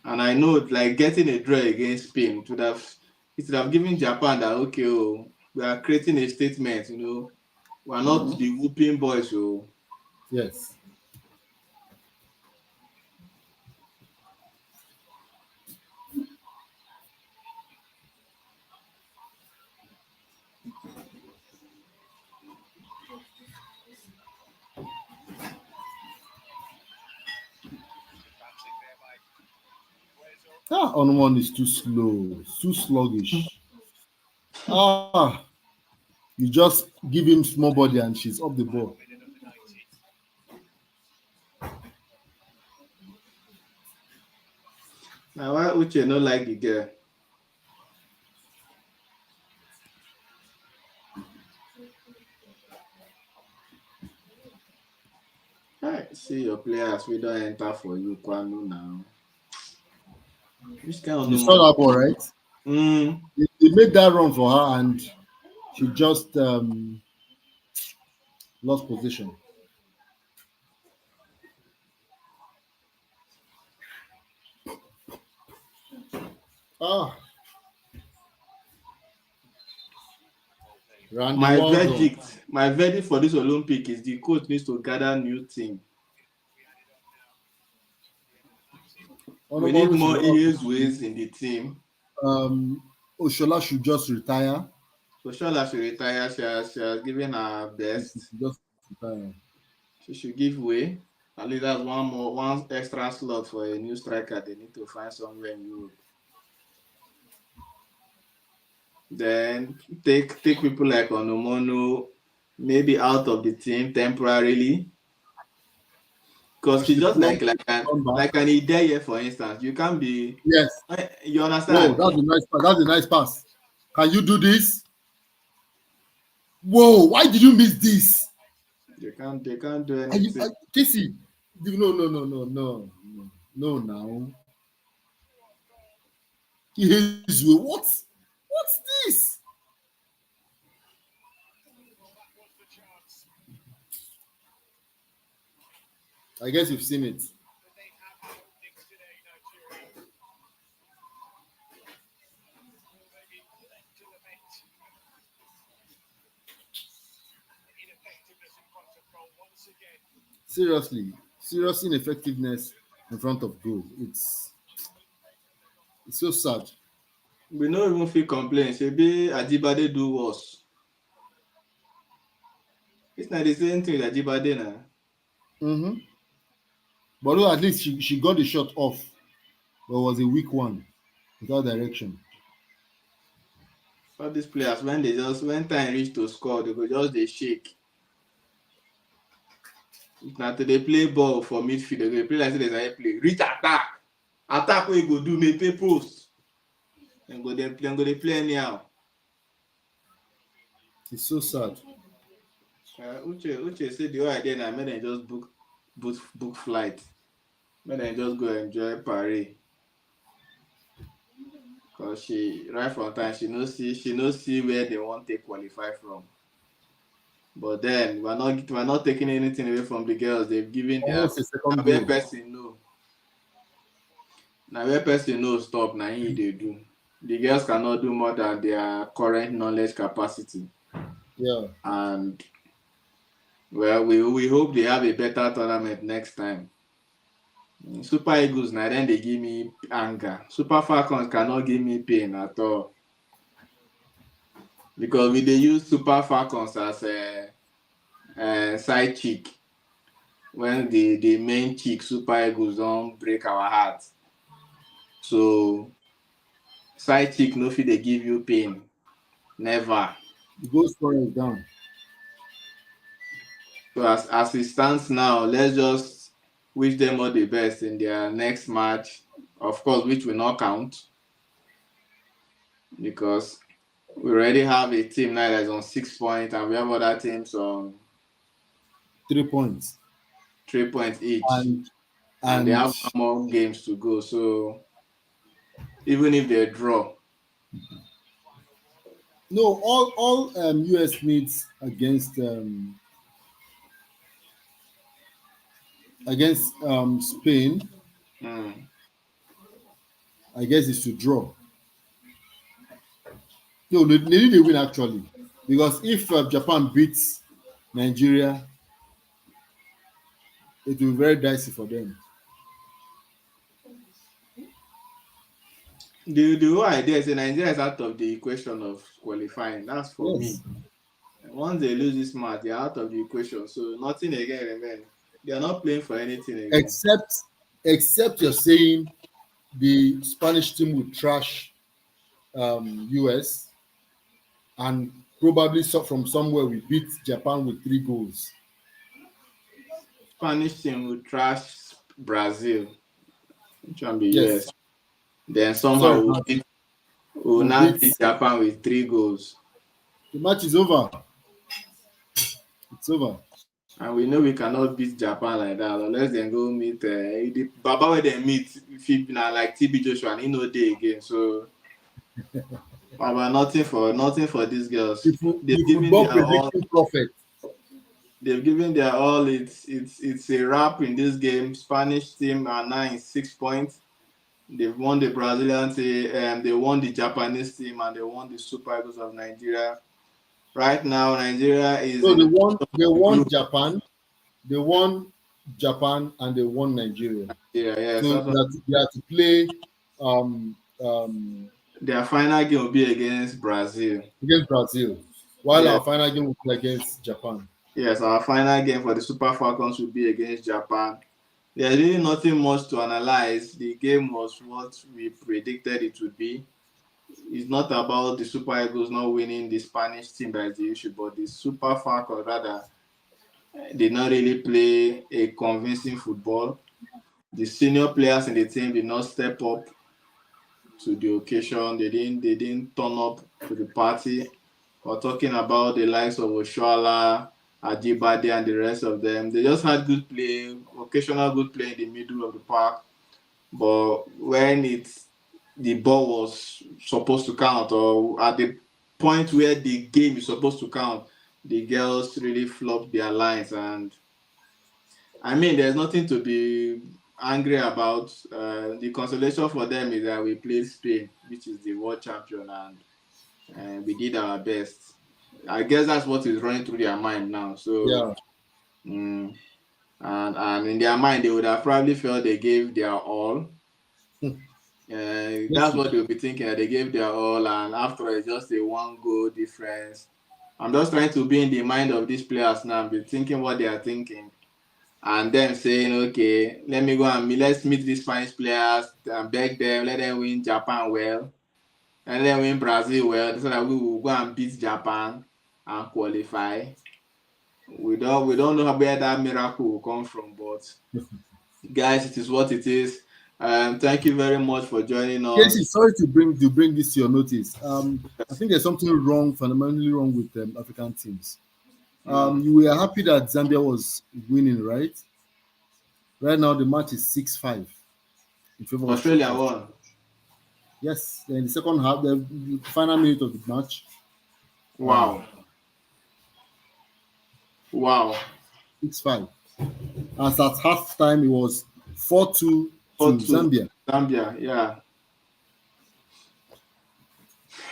And I know like getting a draw against Spain it would have given Japan that okay, oh, we are creating a statement, we are not Mhm. the whooping boys, oh. Yes. Advancing there by Guezo. Ah, on one is too slow, too sluggish. Ah, you just give him small body and she's up the Final ball. minute of the 90. Now why Uche no like the girl? I see your players we don't enter for you, Kwanu now. Which kind of You no saw more? that ball, right? Mm. They made that run for her and she just lost position. Ah, Randy My Waldo. verdict, my verdict for this Olympic is the coach needs to gather new team. We added on now at the end of the 90. We need Onomolu should more not. Ihezues in the team. Um, Oshola should just retire. So Shola should retire. She has given her She should best. just retire. She should give way. At least that's one extra slot for a new striker. They need to find somewhere in Europe. Then take people like Onomono maybe out of the team temporarily. Because she's just Ashton come back. like an Ideye, for instance. You can't be Yes. you Whoa, understand? that's a nice pass. That's a nice pass. Can you do this? Whoa, why did you miss this? They can't do Are you, anything. Casey? No, no, no, no, no, no, no. Now, what? What's this? Well, that was the chance I guess you've seen it. that they have had openings today, Nigeria. Or maybe led to lament the ineffectiveness in front of goal once again. Seriously, serious ineffectiveness in front of goal. It's so sad. We don't even feel complain. Maybe Ajibade do worse. It's not the same thing with Ajibade now. Mm-hmm. But though at least she got the shot off, but it was a weak one without direction. All these players when time reach to score, they go just they shake. If not they play ball for midfield, they go play like say there's a play. Reach attack. Attack what you go do, make pay post. Then go they play anyhow. It's so sad. Uche said the whole idea now, make them just book flight. Make them just go enjoy Paris. Cause she right from time she no see where they want to qualify from. But then we're not taking anything away from the girls. They've given their Almost a best. second Now where goal. person know. Now where person know stop. Now he they do. The girls cannot do more than their current knowledge capacity. Yeah. And well, we hope they have a better tournament next time. Super Eagles now then they give me anger. Super Falcons cannot give me pain at all because we they use Super Falcons as a side chick when the main chick Super Eagles don't break our heart. So side chick no fit they give you pain. Never. The goal scorer is down. So as it stands now, let's just wish them all the best in their next match. Of course, which will not count because we already have a team now that's on 6 points and we have other teams on 3 points. 3 points each. And And they and have more games to go. So even if they draw, no, all US needs against Spain mm, I guess, is to draw. No, they need a win actually, because if Japan beats Nigeria, it will be very dicey for them. The whole idea is that Nigeria is out of the equation of qualifying. That's for me. Yes, Once they lose this match, they're out of the equation. So nothing again remains. They are not playing for anything again. except you're saying the Spanish team will trash US, and probably from somewhere we beat Japan with 3 goals. Spanish team will trash Brazil, which one be Yes, US. Then somehow sorry, we'll we now beat. beat Japan with 3 goals. The match is over. It's over. And we know we cannot beat Japan like that unless they go meet the Baba where they meet if now like TB Joshua and he no day again. So Baba, nothing for these girls. They've The given football their all. prediction prophet. They've given their all. It's a wrap in this game. Spanish team are now in 6 points. They've won the Brazilian team, and they won the Japanese team, and they won the Super Eagles of Nigeria. Right now, Nigeria is So in they the won. They won group. Japan, and they won Nigeria. Yeah, So so they have to play um, um, their final game will be against Brazil. against Brazil, while Yeah, our final game will be against Japan. yes, our final game for the Super Falcons will be against Japan. There's really nothing much to analyze. The game was what we predicted it would be. It's not about the Super Eagles not winning the Spanish team that is the issue, but the Super Falcons rather did not really play a convincing football. The senior players in the team did not step up to the occasion. They didn't turn up to the party. We're talking about the likes of Oshoala, Ajibade, and the rest of them. They just had good play, occasional good play in the middle of the park. But when the ball was supposed to count, or at the point where the game is supposed to count, the girls really flopped their lines. And I mean, there's nothing to be angry about. The consolation for them is that we played Spain, which is the world champion, and we did our best. I guess that's what is running through their mind now. So, Yeah, mm, and in their mind, they would have probably felt they gave their all. yes, That's what they'll be thinking. That they gave their all, and after it's just a 1 goal difference. I'm just trying to be in the mind of these players now, be thinking what they are thinking, and them saying, okay, let's meet these Spanish players and beg them, let them win Japan well, and then win Brazil well, so that we will go and beat Japan and qualify. We don't know where that miracle will come from, but guys, it is what it is. Thank you very much for joining Casey, us. sorry to bring this to your notice. I think there's something wrong, fundamentally wrong with African teams. You were happy that Zambia was winning, right? Right now the match is 6-5 in favor of Australia won. Yes, in the second half, the final minute of the match, Wow. Wow. 6-5. As at half time, it was 4-2 to 4-2. Zambia. Zambia, yeah.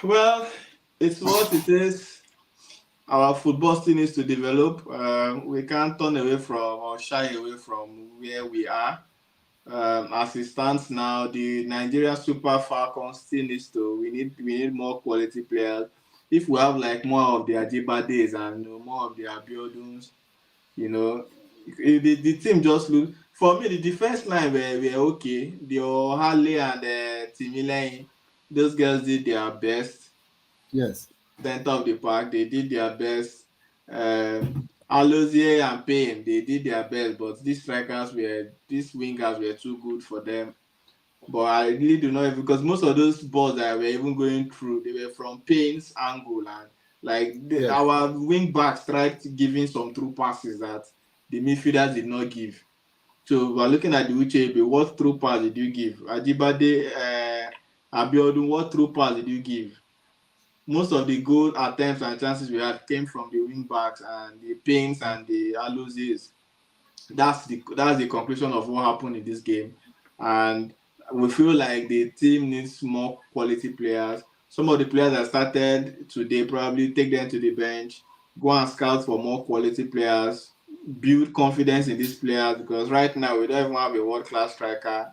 Well, it's what it is. Our football still needs to develop. We can't turn away from or shy away from where we are. As it stands now, the Nigeria Super Falcons still needs to. We need more quality players. If we have like more of the Ajibades and more of the Abioduns, the team just look. For me, the defense line were okay. The O'Hale and Timilehin, those girls did their best. Yes. Center of the park, they did their best. Alozie and Payne, they did their best, but these wingers were too good for them. But I really do not, because most of those balls that were even going through, they were from Payne's angle, and Yes. our wing backs tried giving some through passes that the midfielders did not give. So we're looking at the Uchebe. What through pass did you give? Ajibade, Abiodun, what through pass did you give? Most of the goal attempts and chances we had came from the wing backs and the Paynes and the Alozies. That's the conclusion of what happened in this game. And we feel like the team needs more quality players. Some of the players that started today, probably take them to the bench, go and scout for more quality players, build confidence in these players, because right now we don't even have a world-class striker.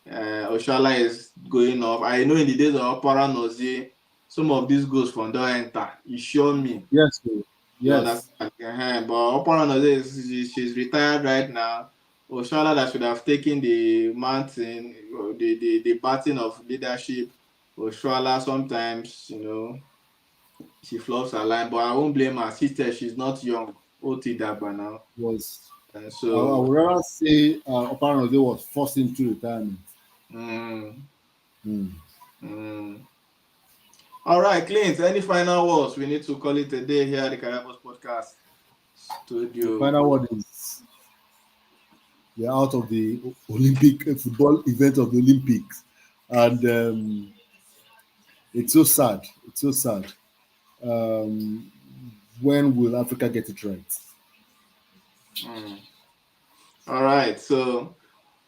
Oshala is going off. I know in the days of Opara Nozi, some of these goals from don't enter. You show me. Yes, bro. You Yes. understand? But Opara Nozi, she's retired right now. Oshala that should have taken the mountain, the baton of leadership. Oshala sometimes, she flops her line, but I won't blame her. She's not young. Oti Dagba now. Was And I so, would rather say apparently was forced into retirement. mm, Hmm. mm. All right, Clint, any final words? We need to call it a day here at the Carabos Podcast The Studio. final word is we're out of the Olympic football event of the Olympics, and it's so sad. It's so sad. Um, when will Africa get it right? Mm. All right, so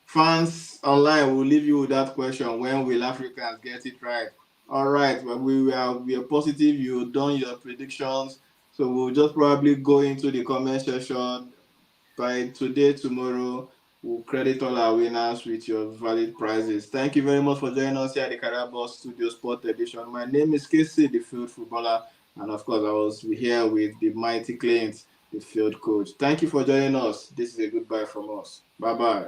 fans online will leave you with that question: when will Africans get it right? All right, well, we are positive you've done your predictions, so we'll just probably go into the comment section by today, tomorrow. We'll credit all our winners with your valid prizes. Thank you very much for joining us here at the Carabao Studio Sport Edition. My name is Casey, the field footballer, and of course, I was here with the mighty Clint, the field coach. Thank you for joining us. This is a goodbye from us. Bye bye.